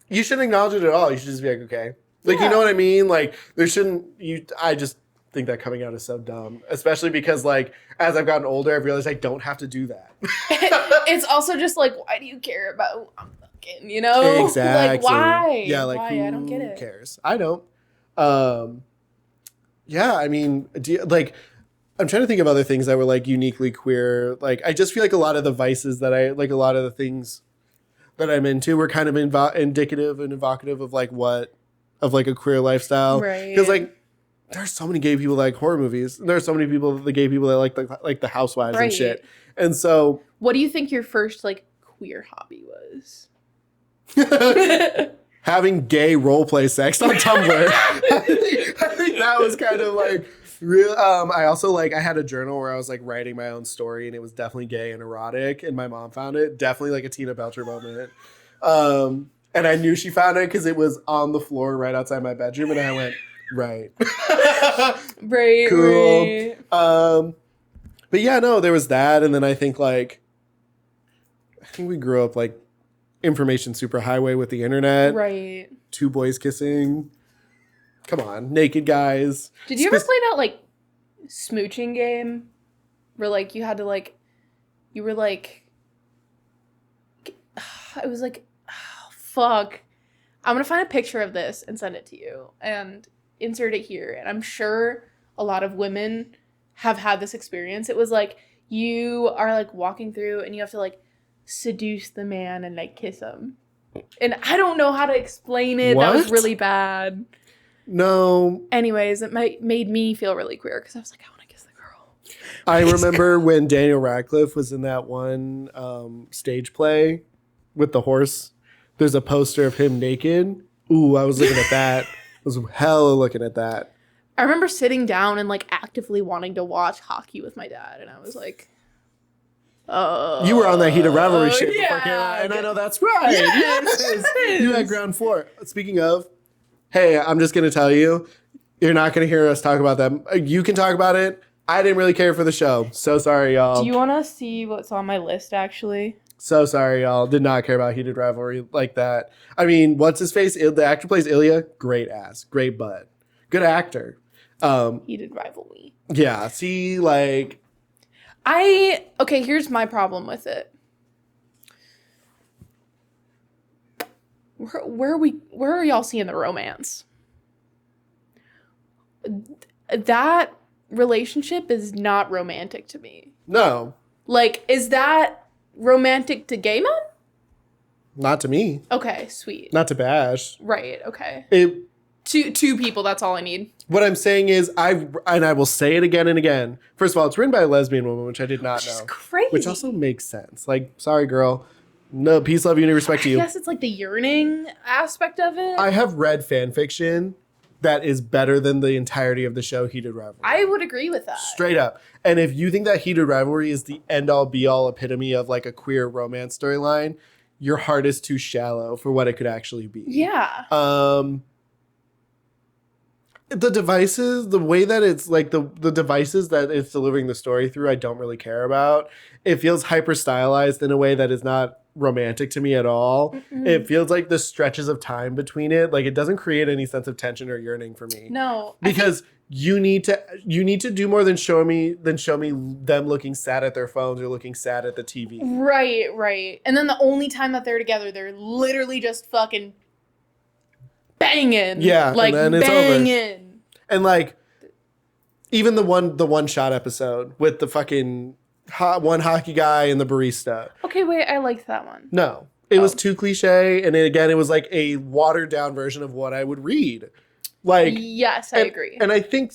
you shouldn't acknowledge it at all. You should just be like, okay. Like, you know what I mean? Like, there shouldn't, I just think that coming out is so dumb, especially because like as I've gotten older, I've realized I don't have to do that. It's also just like, why do you care about who I'm fucking, you know? Exactly. Like, why? Yeah, like why? who I don't get it. cares? I don't. Yeah, I mean, like I'm trying to think of other things that were like uniquely queer. Like I just feel like a lot of the vices that I like, a lot of the things that I'm into were kind of indicative and evocative of like of like a queer lifestyle. Right. Because like there's so many gay people that like horror movies. And there are so many people, the gay people that like the housewives and shit. And so, what do you think your first like queer hobby was? having gay role play sex on Tumblr. I think that was kind of like real. I also like I had a journal where I was like writing my own story, and it was definitely gay and erotic. And my mom found it, definitely like a Tina Belcher moment. And I knew she found it because it was on the floor right outside my bedroom, and I went, right. Right. Cool. Right. But yeah, no, there was that, and then I think we grew up like information superhighway with the internet. Right. Two boys kissing. Come on, naked guys. Did you ever play that like smooching game where like you had to like you were like it was like oh, fuck. I'm gonna find a picture of this and send it to you and insert it here. And I'm sure a lot of women have had this experience. It was like you are like walking through and you have to like seduce the man and like kiss him. And I don't know how to explain it. What? That was really bad. No. Anyways, it made me feel really queer because I was like, I want to kiss the girl. I remember when Daniel Radcliffe was in that one stage play with the horse. There's a poster of him naked. Ooh, I was looking at that. I was hella looking at that. I remember sitting down and like actively wanting to watch hockey with my dad, and I was like, you were on that heated rivalry shit before it came out, and I know that's right. Yes. You had ground floor. Speaking of, hey, I'm just gonna tell you, you're not gonna hear us talk about them. You can talk about it. I didn't really care for the show. So sorry, y'all. Do you want to see what's on my list, actually? So sorry, y'all. Did not care about heated rivalry like that. I mean, what's his face? The actor plays Ilya. Great ass. Great butt. Good actor. Heated rivalry. Yeah. See, like... Okay, here's my problem with it. Where are y'all seeing the romance? That relationship is not romantic to me. No. Like, is that romantic to gay men? Not to me. Okay, sweet. Not to bash. Right, okay. It... Two people, that's all I need. What I'm saying is, I will say it again and again. First of all, it's written by a lesbian woman, which I did not know. Which is crazy. Which also makes sense. Like, sorry, girl. No, peace, love, unity, respect to you. I guess it's like the yearning aspect of it. I have read fan fiction that is better than the entirety of the show Heated Rivalry. I would agree with that. Straight up. And if you think that Heated Rivalry is the end-all, be-all epitome of like a queer romance storyline, your heart is too shallow for what it could actually be. Yeah. The devices, the way that it's like the devices that it's delivering the story through, I don't really care about. It feels hyper stylized in a way that is not romantic to me at all. Mm-mm. It feels like the stretches of time between it, like it doesn't create any sense of tension or yearning for me. No, because you need to do more than show me them looking sad at their phones or looking sad at the TV. Right. And then the only time that they're together, they're literally just fucking banging. Yeah, like and then it's banging. over. And like, even the one shot episode with the fucking one hockey guy and the barista. Okay, wait, I liked that one. No, it was too cliche, and it was like a watered down version of what I would read. Like, yes, I agree. And I think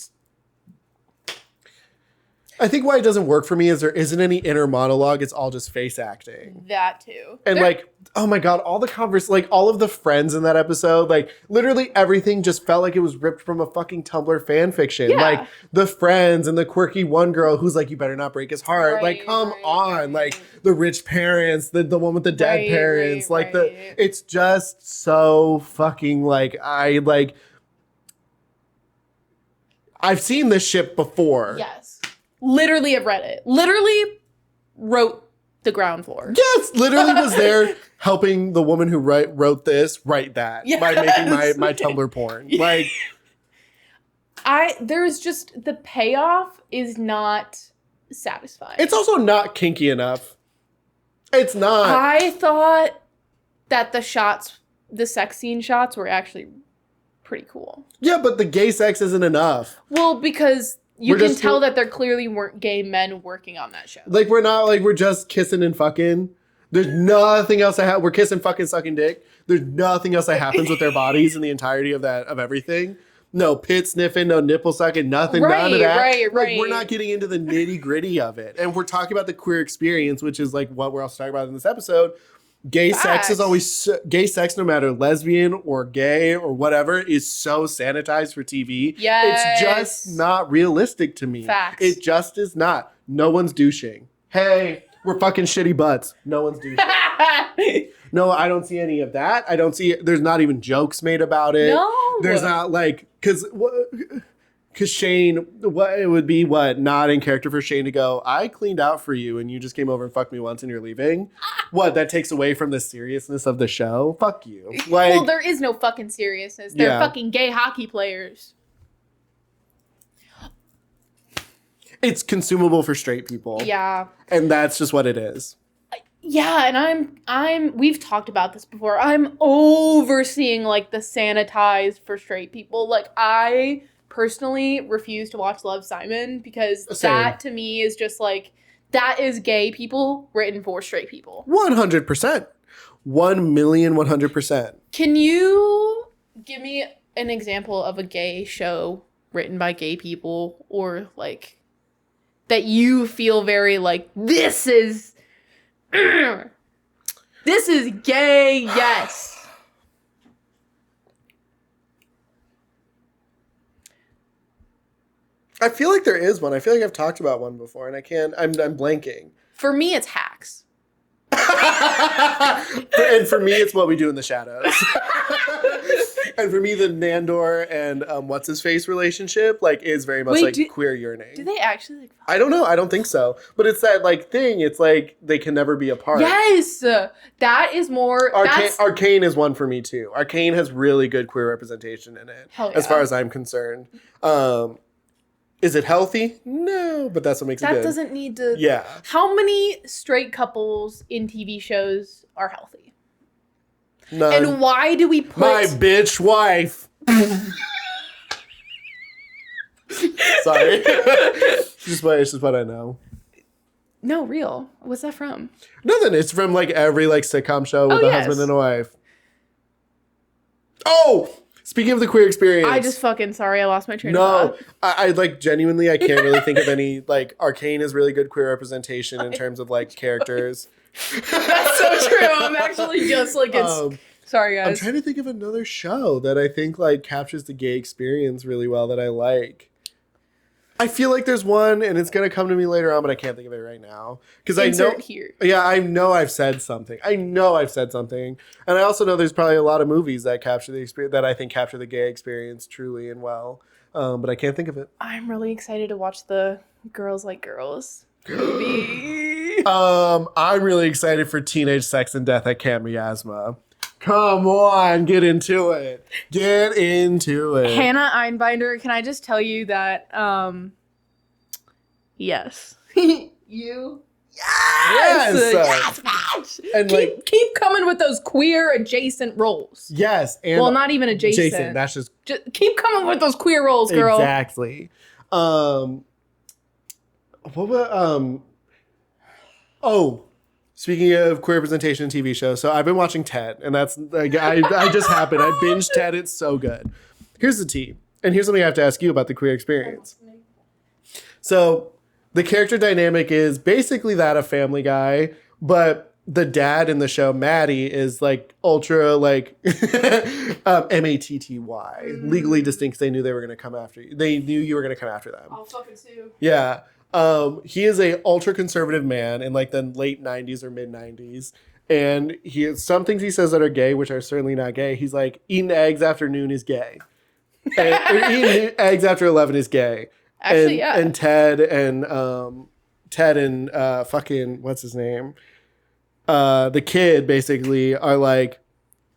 why it doesn't work for me is there isn't any inner monologue. It's all just face acting. That too. And like, oh my God, all of the friends in that episode, like literally everything just felt like it was ripped from a fucking Tumblr fan fiction. Yeah. Like the friends and the quirky one girl who's like, you better not break his heart. Right, like, come on. Like the rich parents, the one with the dead parents. It's just so fucking like, I've seen this shit before. Yes. Literally have read it. Literally wrote the ground floor. Yes, literally was there helping the woman who wrote this write that by making my Tumblr porn. Like, There's just the payoff is not satisfying. It's also not kinky enough. It's not. I thought that the sex scene shots were actually pretty cool. Yeah, but the gay sex isn't enough. Well, because you can tell that there clearly weren't gay men working on that show. Like, we're just kissing and fucking. There's nothing else we're kissing, fucking, sucking dick. There's nothing else that happens with their bodies in the entirety of everything. No pit sniffing, no nipple sucking, nothing, none of that. Right. Like, we're not getting into the nitty gritty of it. And we're talking about the queer experience, which is like what we're also talking about in this episode. Gay sex is always, gay sex, no matter lesbian or gay or whatever, is so sanitized for TV. Yes. It's just not realistic to me. Facts. It just is not. No one's douching. Hey, we're fucking shitty butts. No one's douching. No, I don't see any of that. There's not even jokes made about it. No. There's not like, because Shane, it would be not in character for Shane to go, I cleaned out for you and you just came over and fucked me once and you're leaving? That takes away from the seriousness of the show? Fuck you. Like, well, there is no fucking seriousness. They're fucking gay hockey players. It's consumable for straight people. Yeah. And that's just what it is. Yeah, and we've talked about this before. I'm overseeing like the sanitized for straight people. Like, I personally refuse to watch Love, Simon, because that to me is just like, that is gay people written for straight people. 100%. 1,100,000%. Can you give me an example of a gay show written by gay people, or like that you feel very like, this is gay, yes. I feel like there is one. I feel like I've talked about one before, and I'm blanking. For me, it's Hacks. And for me, it's What We Do in the Shadows. And for me, the Nandor and what's his face relationship is very much queer yearning. Do they actually I don't know. I don't think so. But it's that thing. It's like they can never be apart. Yes, that is more. Arcane is one for me too. Arcane has really good queer representation in it. Hell yeah. As far as I'm concerned. Is it healthy? No, but that's what makes it good. That doesn't need to. Yeah. How many straight couples in TV shows are healthy? None. And why do we put my bitch wife? Sorry. It's just what I know. No, real. What's that from? Nothing. It's from every sitcom show with a husband and a wife. Oh! Speaking of the queer experience. I lost my train of thought. I genuinely, I can't really think of any, Arcane is really good queer representation in terms of, characters. That's so true. I'm actually just, sorry, guys. I'm trying to think of another show that I think, captures the gay experience really well that I like. I feel like there's one, and it's going to come to me later on, but I can't think of it right now. Because I know... here. Yeah, I know I've said something. And I also know there's probably a lot of movies that capture the experience, that I think capture the gay experience truly and well. But I can't think of it. I'm really excited to watch the Girls Like Girls movie. I'm really excited for Teenage Sex and Death at Camp Miasma. Come on, get into it. Get into it. Hannah Einbinder, can I just tell you that, yes. You. Yes, bitch. And keep coming with those queer adjacent roles. Yes, and not even adjacent. Jason, that's just keep coming with those queer roles, girl. Exactly. What about speaking of queer representation in TV shows, so I've been watching Ted, and that's I just happened. I binged Ted. It's so good. Here's the tea, and here's something I have to ask you about the queer experience. So the character dynamic is basically that of Family Guy, but the dad in the show, Maddie, is ultra MATTY, legally distinct. They knew they were going to come after you. They knew you were going to come after them. I'll fucking sue. Yeah. He is a ultra conservative man in the late 90s or mid 90s. And some things he says that are gay, which are certainly not gay. He's eating eggs after noon is gay. And eating eggs after 11 is gay. Actually, yeah. And Ted and fucking, what's his name? The kid basically are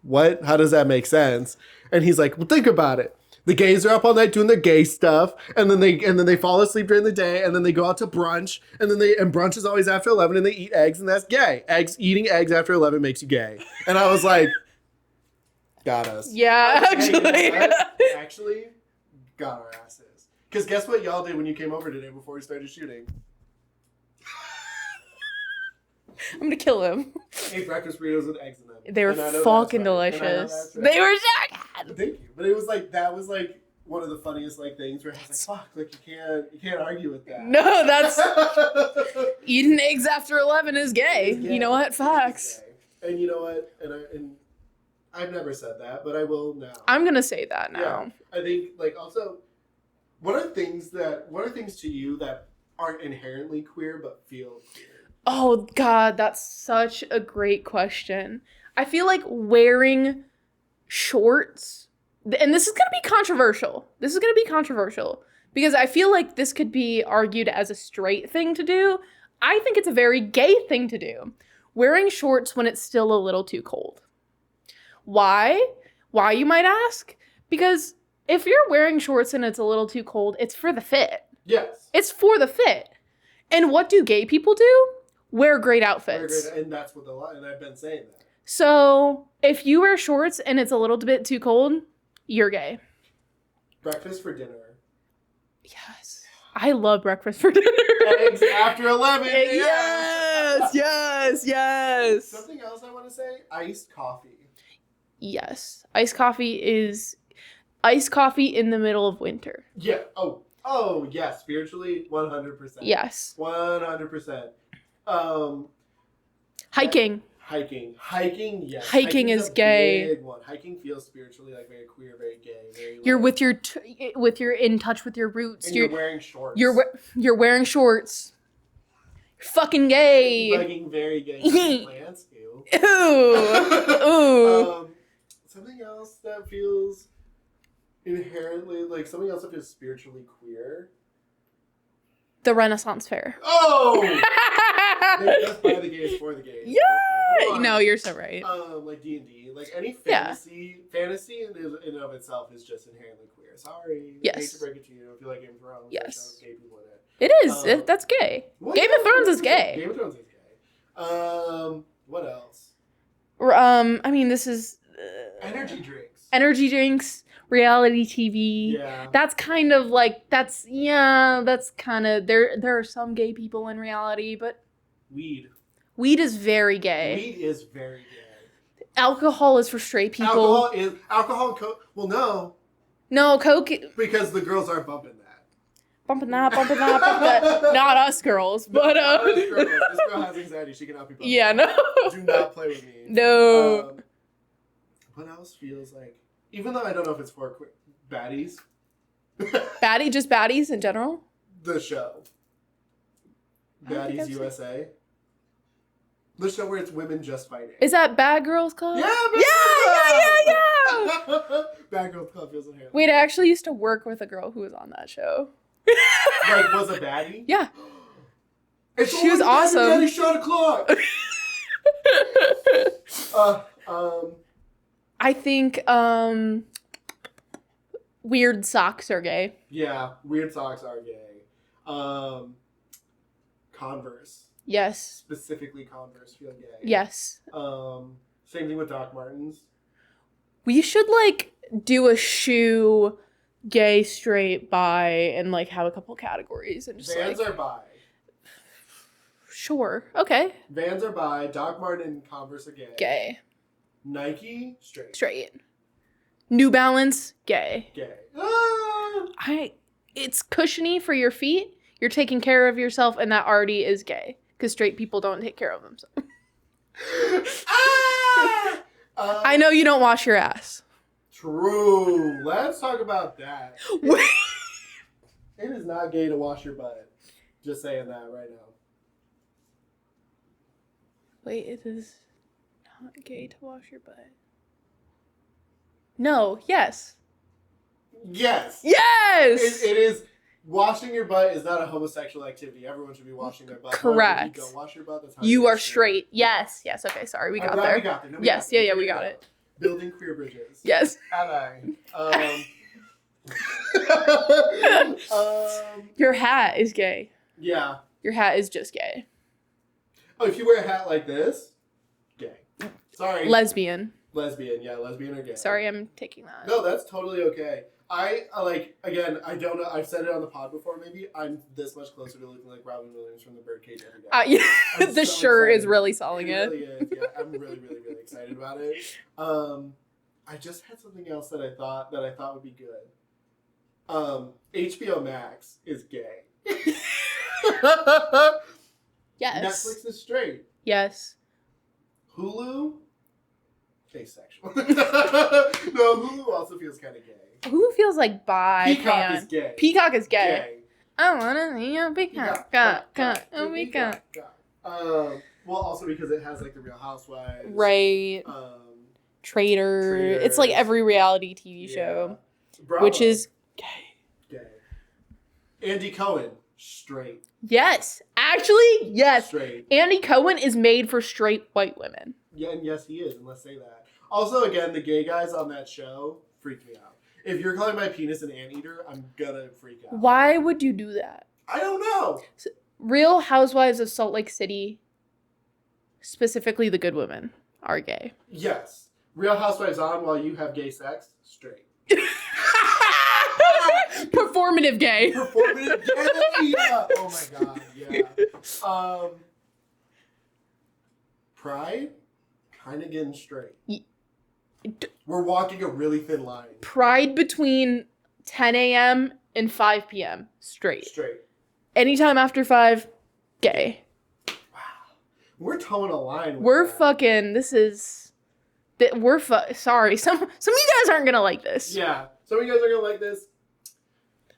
what? How does that make sense? And he's well, think about it. The gays are up all night doing their gay stuff, and then they fall asleep during the day, and then they go out to brunch, and brunch is always after 11, and they eat eggs, and that's gay. Eating eggs after 11 makes you gay. And I was like, got us. Yeah, actually. Actually, got our asses. Because guess what y'all did when you came over today before we started shooting? I'm gonna kill him. Ate breakfast burritos with eggs in them. They were fucking delicious. Right. They were so good. Thank you. But it was like, that was like one of the funniest like things where I was like, fuck, like you can't argue with that. No, that's eating eggs after 11 is gay. You know what? Facts. And you know what? And I've never said that, but I will now. I'm gonna say that now. Yeah. I think like also, what are things to you that aren't inherently queer but feel queer? Oh God, that's such a great question. I feel like wearing shorts, and this is gonna be controversial. Because I feel like this could be argued as a straight thing to do. I think it's a very gay thing to do. Wearing shorts when it's still a little too cold. Why? Why, you might ask? Because if you're wearing shorts and it's a little too cold, it's for the fit. Yes. It's for the fit. And what do gay people do? Wear great outfits. And that's what and I've been saying that. So if you wear shorts and it's a little bit too cold, you're gay. Breakfast for dinner. Yes. I love breakfast for dinner. Eggs after 11. Yes. Something else I want to say, iced coffee. Yes. Iced coffee in the middle of winter. Yeah. Oh, yes. Spiritually, 100%. Yes. 100%. Hiking. Yes. Hiking is gay. Big one. Hiking feels spiritually like very queer, very gay, very. You're with your in touch with your roots. And you're wearing shorts. You're wearing shorts. You're fucking gay. Fucking very gay. Plants. Ew. Ooh. Something else that feels inherently like something else that feels spiritually queer. The Renaissance Fair. Oh. That's by the gays for the gays. Yeah. No, you're so right. Like D&D, like any fantasy in and of itself is just inherently queer. Sorry. Yes. I hate to break it to you if you like Game of Thrones. Yes. Gay people in it. It is. That's gay. Game of Thrones is gay. Game of Thrones is gay. What else? I mean, this is energy drinks. Reality TV. Yeah. That's kind of like that's kind of there are some gay people in reality, but Weed is very gay. Weed is very gay. Alcohol is for straight people. Alcohol and Coke. Well, no. No, Coke. Because the girls aren't bumping that. Bumping that. Not us girls, but This girl has anxiety. She cannot be bumping. Yeah, no. Do not play with me. No. What else feels like? Even though I don't know if it's for baddies. Just baddies in general? The show. Baddies USA. The show where it's women just fighting. Is that Bad Girls Club? Yeah. Bad Girls Club feels inherently. Wait, I actually used to work with a girl who was on that show. Like, was a baddie? Yeah. She was awesome. Daddy shot o'clock. I think weird socks are gay. Yeah, weird socks are gay. Converse. Yes. Specifically Converse feel gay. Yes. Same thing with Doc Martens. We should do a shoe gay, straight, bi, and have a couple categories and just Vans are bi. Sure. Okay. Vans are bi. Doc Marten and Converse are gay. Gay. Nike straight. New Balance gay. Gay. It's cushiony for your feet. You're taking care of yourself, and that already is gay because straight people don't take care of themselves. I know you don't wash your ass. True. Let's talk about that. It is not gay to wash your butt. Just saying that right now. Wait, it is not gay to wash your butt. No, yes. Yes. Yes! It is. Washing your butt is not a homosexual activity. Everyone should be washing their butt. Correct. If you don't wash your butt, that's how you are straight. Yes. Okay, sorry. We got there. We got there. No, yes. We got it. Building queer bridges. Yes. Ally. Your hat is gay. Yeah. Your hat is just gay. Oh, if you wear a hat like this, gay. Sorry. Lesbian. Lesbian, yeah, lesbian or gay. Sorry, I'm taking that. No, that's totally okay. I again, I don't know, I've said it on the pod before maybe, I'm this much closer to looking like Robin Williams from The Birdcage every day. Yeah, the shirt is really selling it. It really is, yeah. I'm really, really, really excited about it. I just had something else that I thought would be good. HBO Max is gay. Yes. Netflix is straight. Yes. Hulu, asexual. No, Hulu also feels kind of gay. Who feels like bi? Peacock is gay. Peacock is gay. Gay. I wanna see a peacock. Peacock. Well, also because it has like the Real Housewives. Right. Traitor. It's like every reality TV show, Bravo. which is gay. Gay. Andy Cohen, straight. Yes. Actually, yes. Straight. Andy Cohen is made for straight white women. Yeah, and yes, he is, and let's say that. Also, again, the gay guys on that show freak me out. If you're calling my penis an anteater, I'm gonna freak out. Why would you do that? I don't know. Real Housewives of Salt Lake City, specifically the good women, are gay. Yes. Real Housewives on while you have gay sex, straight. Performative gay. Performative gay? Yeah. Oh my god, yeah. Pride, kind of getting straight. We're walking a really thin line. Pride between 10 a.m. and 5 p.m. Straight. Straight. Anytime after 5, gay. Wow. We're towing a line. We're that. fucking, this is, sorry. Some of you guys aren't gonna like this. Yeah. Some of you guys are gonna like this.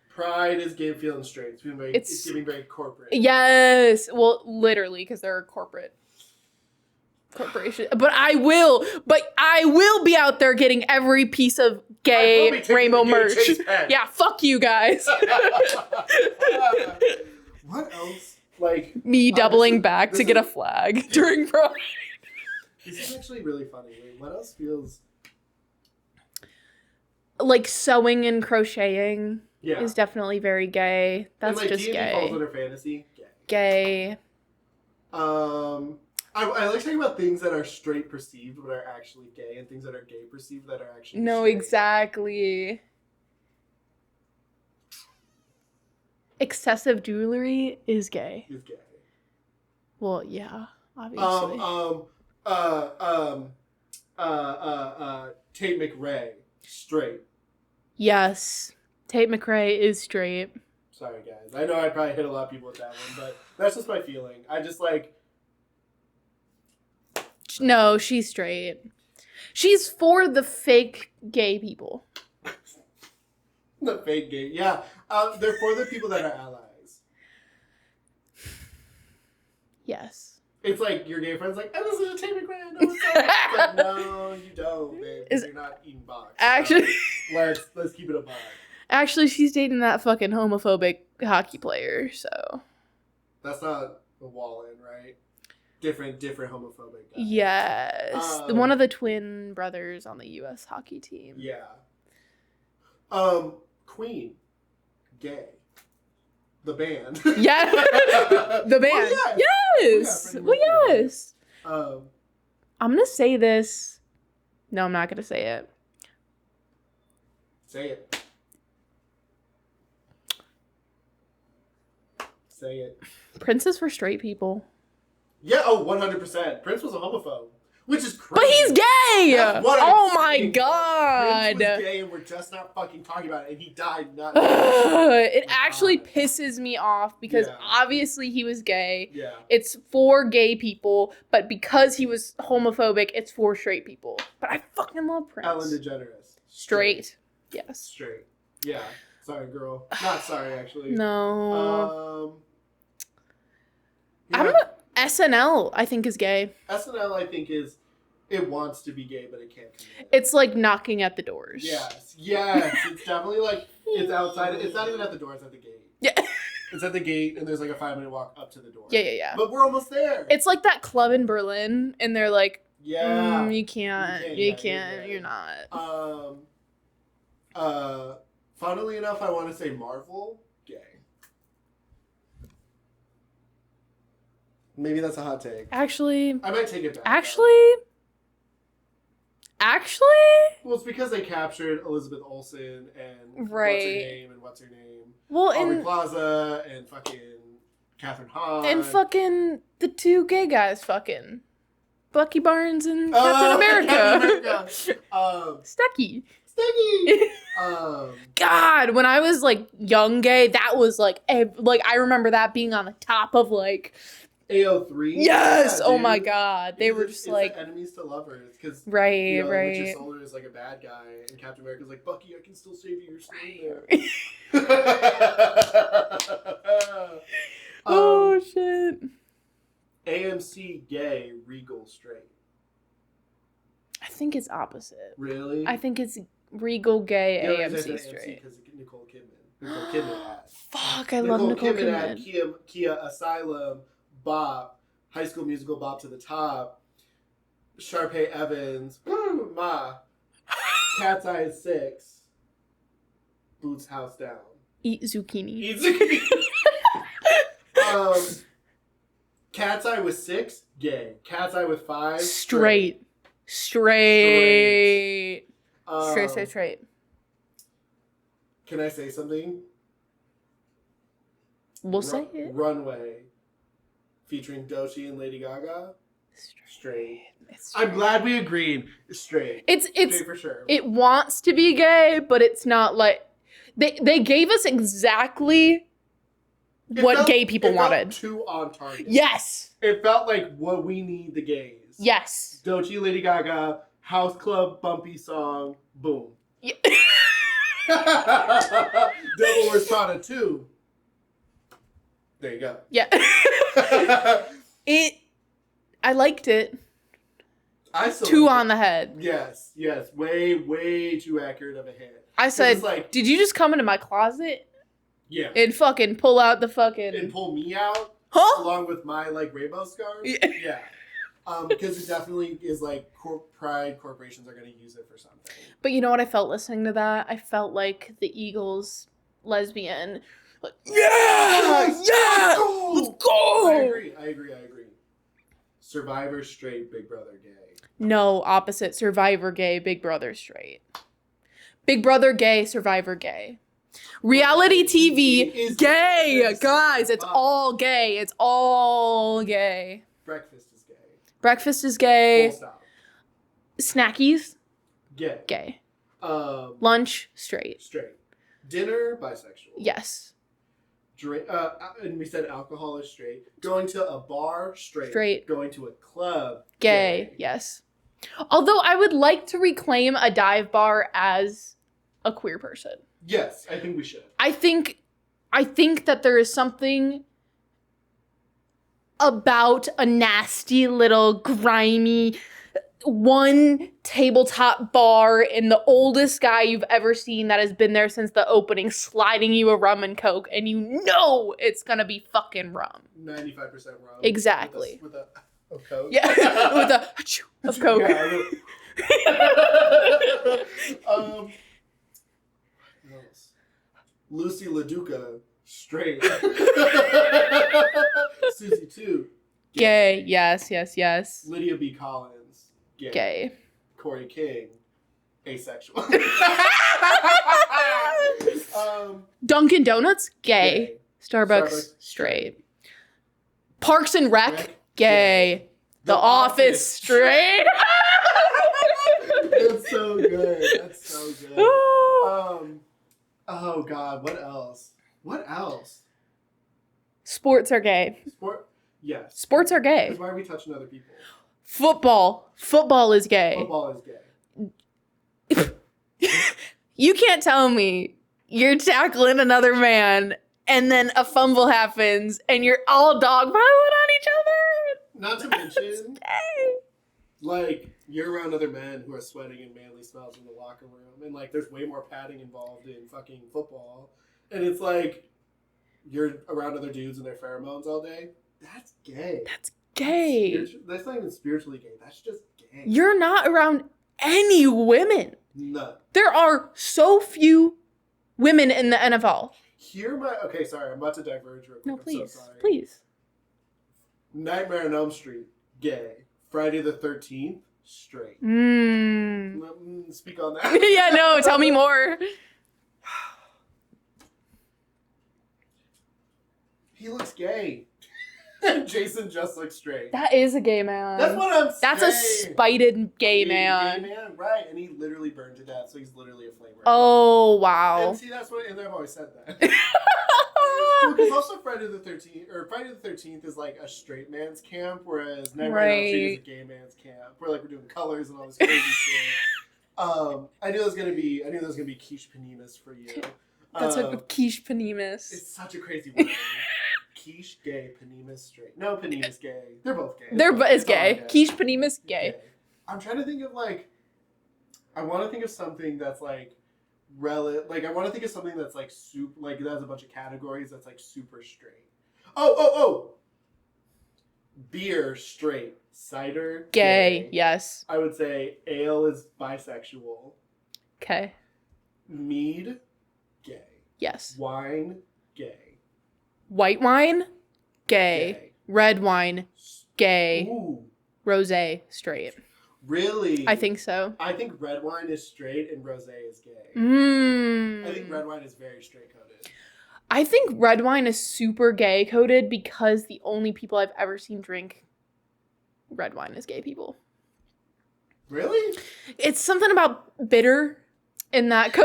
Pride is feeling straight. It's giving very corporate. Yes. Well, literally, because they're a corporation. But I will be out there getting every piece of gay rainbow merch. Yeah, fuck you guys. What else? Like me doubling back to get a flag during Pride. This is actually really funny. Wait, what else feels like sewing and crocheting is definitely very gay. That's and, like, just D&D gay. falls under fantasy. Gay. I like talking about things that are straight perceived but are actually gay, and things that are gay perceived that are actually no, straight. exactly. Excessive jewelry is gay. Is gay. Well, yeah, obviously. Tate McRae, straight. Yes, Tate McRae is straight. Sorry, guys. I know I'd probably hit a lot of people with that one, but that's just my feeling. I just like... No, she's straight. She's for the fake gay people. The fake gay. Yeah. They're for the people that are allies. Yes. It's like your gay friend's like, I listen to Tate McRae. I know what's up. It's like, no, you don't, babe. You're not eating box. Actually... let's keep it a buck. Actually, she's dating that fucking homophobic hockey player, so... That's not a Wallen, right? Different homophobic guy. Yes. One of the twin brothers on the U.S. hockey team. Yeah. Queen. Gay. The band. Yeah. The band. Well, yes. Well, yes. I'm going to say this. No, I'm not going to say it. Say it. Say it. Prince is for straight people. Yeah, 100%. Prince was a homophobe, which is crazy. But he's gay! That's what Oh I'm my saying. god! Prince was gay and we're just not fucking talking about it, and he died not... It actually pisses me off because obviously he was gay. Yeah. It's for gay people, but because he was homophobic, it's for straight people. But I fucking love Prince. Ellen DeGeneres. Straight. Yes. Straight. Yeah. Sorry, girl. Not sorry, actually. No. Yeah. I don't know. SNL, I think, is gay. SNL, I think, it wants to be gay, but it can't commit. It's like knocking at the doors. Yes. It's definitely like, it's outside. It's not even at the door, it's at the gate. Yeah. It's at the gate, and there's like a 5-minute walk up to the door. Yeah. But we're almost there. It's like that club in Berlin, and they're like, yeah. you can't, you're not. Funnily enough, I want to say Marvel, gay. Maybe that's a hot take. Actually, I might take it back. Actually, well, it's because they captured Elizabeth Olsen and right. what's her name? Well, Aubrey Plaza and fucking Catherine Hahn. and fucking the two gay guys fucking. Bucky Barnes and Captain America. Stucky. God, when I was like young gay, that was like I remember that being on the top of like AO3. Yes. Yeah, oh dude. my God, they because were just like enemies to lovers because right. Winter Soldier is like a bad guy and Captain America's like Bucky, I can still save you. You're still there. Oh shit. AMC gay, Regal straight. I think it's opposite. Really? I think it's Regal gay, AMC straight. Because Nicole Kidman. Nicole Kidman ad. Fuck, I love Nicole Kidman. Kia Asylum, Bop, High School Musical, Bop to the Top, Sharpay Evans, Ma, Cat's Eye 6, Boots House Down. Eat zucchini. Cat's Eye with 6, gay. Cat's Eye with 5, straight. Can I say something? We'll say it. Runway, featuring Doechii and Lady Gaga. Straight. I'm straight. glad we agreed. Straight. It's straight for sure. It wants to be gay, but it's not like they gave us exactly what gay people wanted. Too on target. Yes. It felt like what we need the gays. Yes. Doechii, Lady Gaga, House Club, bumpy song, boom. Yeah. Devil Wears Prada 2. There you go. Yeah. I liked it. I still too on the head. Yes. Way too accurate of a hit. I said, like, did you just come into my closet? Yeah. And fucking pull out the fucking... And pull me out? Huh? Along with my, like, rainbow scarf? Yeah. Because it definitely is, like, pride corporations are going to use it for something. But you know what I felt listening to that? I felt like the Eagles lesbian. Like, yeah! Let's go! I agree. Survivor straight, Big Brother gay. No, opposite. Survivor gay, Big Brother straight. Big Brother gay, Survivor gay. Reality TV is gay, guys. It's all gay. It's all gay. Breakfast is gay. Breakfast is gay. Full stop. Snackies, gay. Gay. Lunch, straight. Dinner, bisexual. Yes. Drink, and we said alcohol is straight. Going to a bar, straight. Going to a club, gay. Yes. Although I would like to reclaim a dive bar as a queer person. Yes, I think we should. I think that there is something about a nasty little grimy one tabletop bar in the oldest guy you've ever seen that has been there since the opening, sliding you a rum and coke, and you know it's gonna be fucking rum. 95% rum. Exactly. With a of coke. Yeah, with a of coke. Yeah, Lucy LaDuca, straight. Susie 2. Gay. Yes. Lydia B. Collins, gay. Corey King, asexual. Dunkin' Donuts, gay. Starbucks, straight. Parks and Rec, gay. The Office, straight. That's so good. Oh God, what else? Sports are gay. Yes. Sports are gay. Because why are we touching other people? Football is gay. Football is gay. You can't tell me you're tackling another man and then a fumble happens and you're all dogpiling on each other. Not to mention, like, you're around other men who are sweating and manly smells in the locker room, and like there's way more padding involved in fucking football, and it's like you're around other dudes and their pheromones all day. That's gay. That's gay. That's not even spiritually gay. That's just gay. You're not around any women. None. There are so few women in the NFL. Okay, sorry, I'm about to diverge real quick. No, please, I'm so sorry. please. Nightmare on Elm Street, gay. Friday the 13th, straight. Speak on that. Yeah, no, tell me more. He looks gay. Jason just looks straight. That is a gay man. That's what I'm saying. That's a spited gay man. Gay man, right? And he literally burned to death, so he's literally a flamer. Oh, wow. And see, that's what, and I've always said that. Because also Friday the 13th is like a straight man's camp, whereas Nightmare on Elm Street is a gay man's camp. Where like we're doing colors and all this crazy shit. I knew there was gonna be quiche panimas for you. That's a quiche panimas. It's such a crazy word. Quiche gay, panimas straight. No, panimas gay. They're both gay. It's gay. Quiche panimas gay. I'm trying to think of like. I want to think of something that's like. I want to think of something that's like super, like that has a bunch of categories that's like super straight. Oh! Beer, straight. Cider, gay. Yes. I would say ale is bisexual. Okay. Mead, gay. Yes. Wine, gay. White wine, gay. Red wine, gay. Ooh. Rosé, straight. Really? I think so. I think red wine is straight and rosé is gay. I think red wine is very straight coded. I think red wine is super gay coded because the only people I've ever seen drink red wine is gay people. Really? It's something about bitter in that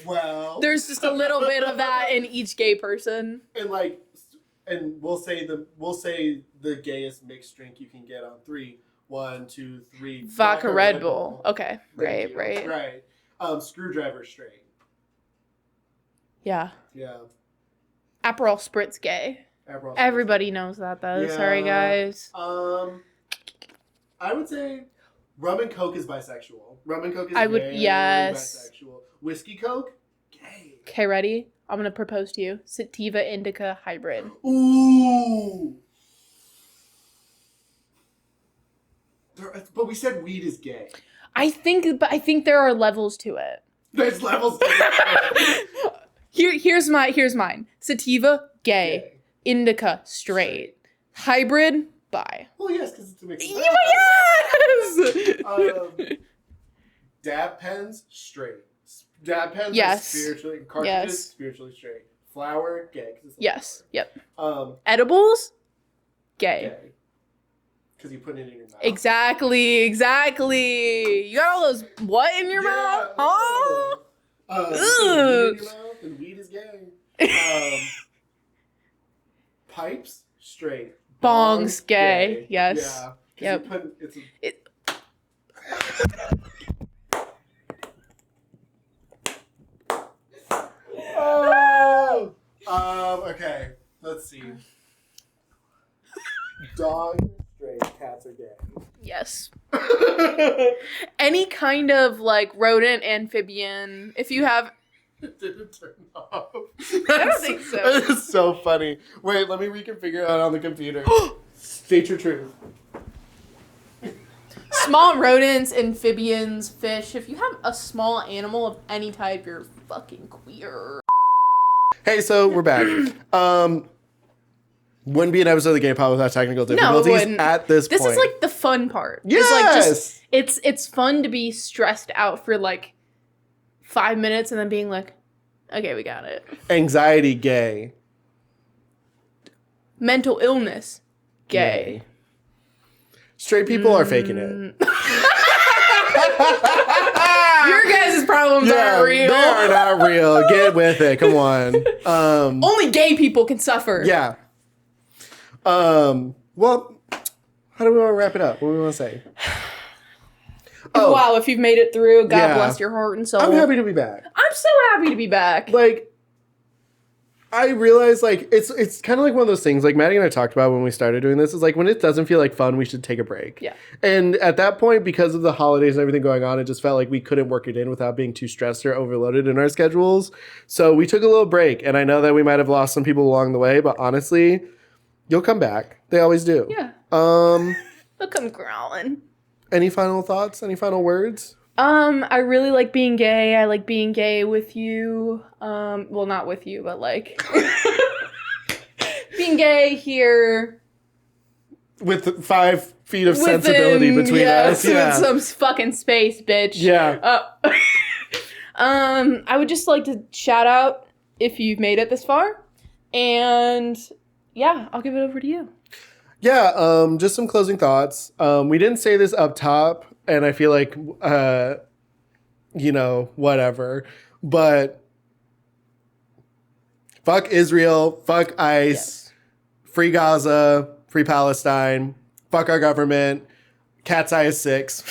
Well, there's just a little bit of that in each gay person. And we'll say the gayest mixed drink you can get on 3. 1, 2, 3. Vodka Red Bull. Okay. Right. Screwdriver straight. Yeah. Yeah. Aperol Spritz gay. Everybody knows that though. Yeah. Sorry guys. I would say rum and coke is bisexual. Rum and coke is yes. bisexual. Whiskey coke, gay. Okay, ready? I'm gonna propose to you. Sativa indica hybrid. Ooh. But we said weed is gay. I think there are levels to it. There's levels to it. Here's mine. Sativa, gay. Indica, straight. Hybrid, bi. Well, yes, because it's a mix. Yes! Dab pens, straight. Dab pens, yes. Spiritually. Cartridges, spiritually straight. Flour, gay. Yes. Yep. Edibles, gay. Because you put it in your mouth. Exactly. You got all those what in your mouth? Oh. Weed in your mouth and weed is gay. Pipes, straight. Bongs, gay. Yes. Yeah. Yep. Okay. Let's see. Dogs are straight, cats are gay. Yes. Any kind of like rodent, amphibian. If you have. It didn't turn off. I don't think so. It's so funny. Wait, let me reconfigure that on the computer. State your truth. Small rodents, amphibians, fish. If you have a small animal of any type, you're fucking queer. Hey, so we're back. Wouldn't be an episode of the Game Pod without technical difficulties at this point. This is like the fun part. Yes! It's fun to be stressed out for like 5 minutes and then being like, okay, we got it. Anxiety, gay. Mental illness, gay. Straight people are faking it. Your guys' problems aren't real. They are not real. Get with it. Come on. Only gay people can suffer. Yeah. Well, how do we want to wrap it up? What do we want to say? Wow, if you've made it through, God bless your heart and soul. I'm happy to be back. I'm so happy to be back. Like, I realize, like, it's kind of like one of those things, like Maddie and I talked about when we started doing this, is like, when it doesn't feel like fun, we should take a break. Yeah. And at that point, because of the holidays and everything going on, it just felt like we couldn't work it in without being too stressed or overloaded in our schedules. So we took a little break, and I know that we might have lost some people along the way, but honestly, you'll come back. They always do. Yeah. They'll come crawling. Any final thoughts? Any final words? I really like being gay. I like being gay with you. Well, not with you, but like being gay here. With 5 feet of sensibility between us. Yeah. With some fucking space, bitch. Yeah. I would just like to shout out if you've made it this far. And yeah, I'll give it over to you. Yeah, just some closing thoughts. We didn't say this up top, and I feel like, whatever. But fuck Israel, fuck ICE, Yes. free Gaza, free Palestine, fuck our government, cat's eye is 6.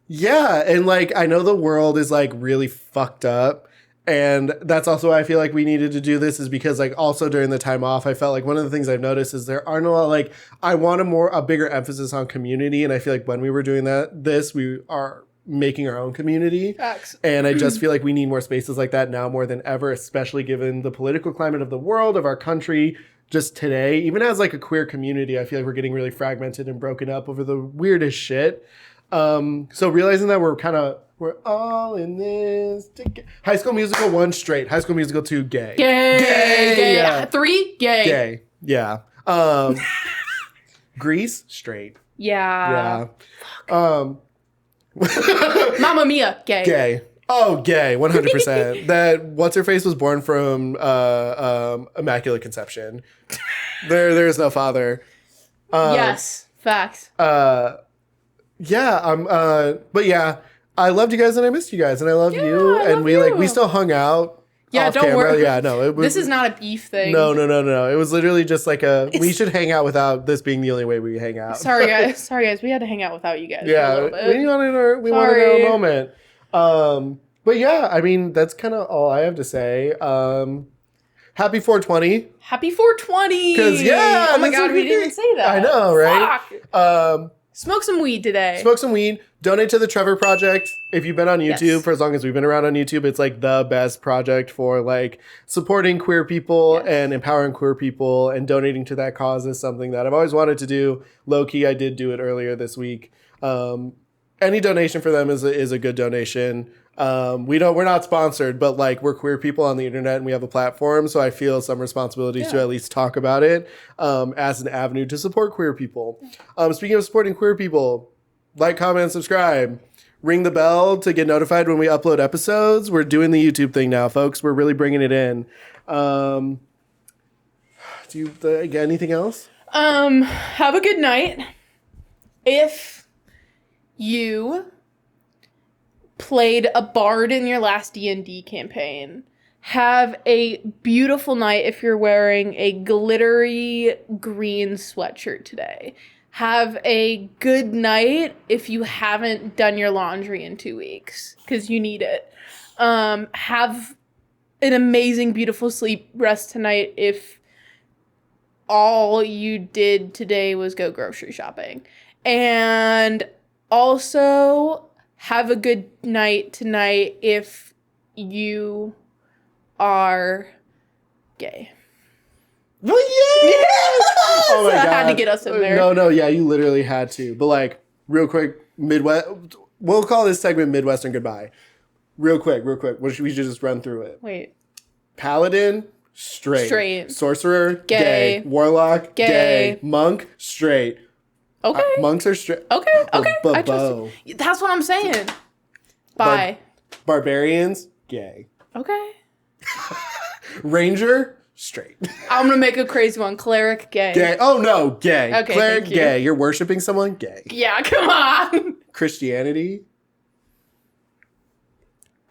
Yeah, and like I know the world is like really fucked up, and that's also why I feel like we needed to do this, is because like also during the time off I felt like one of the things I've noticed is there aren't a lot, like I want a bigger emphasis on community, and I feel like when we were doing this we are making our own community. Facts. And I just feel like we need more spaces like that now more than ever, especially given the political climate of the world, of our country. Just today, even as like a queer community, I feel like we're getting really fragmented and broken up over the weirdest shit. So realizing that we're all in this together. High School Musical 1 straight, High School Musical 2 gay. Gay. Yeah. 3 gay. Gay. Yeah. Grease straight. Yeah. Yeah. Mamma Mia, gay. Gay. Oh, gay, 100%. That what's her face was born from immaculate conception. There is no father. Yes, facts. Yeah, but yeah, I loved you guys and I missed you guys and I loved you, I and love we you. we still hung out. Yeah, off don't camera. worry. Yeah, no, it was, This is not a beef thing. No. It was literally just like we should hang out without this being the only way we hang out. Sorry guys. We had to hang out without you guys. Yeah, for a little bit. we wanted our moment. But yeah, I mean that's kind of all I have to say. Happy 420. Happy 420. Because yeah, oh my god, we didn't even say that. I know, right? Fuck. Smoke some weed today. Smoke some weed. Donate to the Trevor Project. If you've been on YouTube Yes. for as long as we've been around on YouTube, it's like the best project for like supporting queer people Yes. and empowering queer people, and donating to that cause is something that I've always wanted to do. Low key, I did do it earlier this week. Any donation for them is a good donation. We're not sponsored, but like we're queer people on the internet and we have a platform, so I feel some responsibilities to at least talk about it as an avenue to support queer people. Speaking of supporting queer people, like, comment, and subscribe. Ring the bell to get notified when we upload episodes. We're doing the YouTube thing now, folks. We're really bringing it in. Do you get anything else? Have a good night. If you played a bard in your last D&D campaign, have a beautiful night if you're wearing a glittery green sweatshirt today. Have a good night if you haven't done your laundry in 2 weeks, because you need it. Have an amazing, beautiful sleep rest tonight if all you did today was go grocery shopping. And also have a good night tonight if you are gay. Well, yeah! Oh my I god! had to get us in there. No, yeah, you literally had to. But like, real quick, Midwest. We'll call this segment Midwestern Goodbye. Real quick. We should just run through it. Wait. Paladin, straight. Sorcerer, Gay. Warlock, Gay. Monk, straight. Okay. Monks are straight. Okay. I trust Bow. you. That's what I'm saying. Bye. Barbarians, gay. Okay. Ranger, straight. I'm gonna make a crazy one. Cleric, gay. Gay. Oh no, gay. Okay, Cleric, thank you. gay. You're worshiping someone, gay. Yeah, come on. Christianity.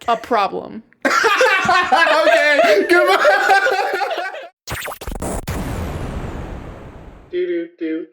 A problem. Okay, goodbye. Do.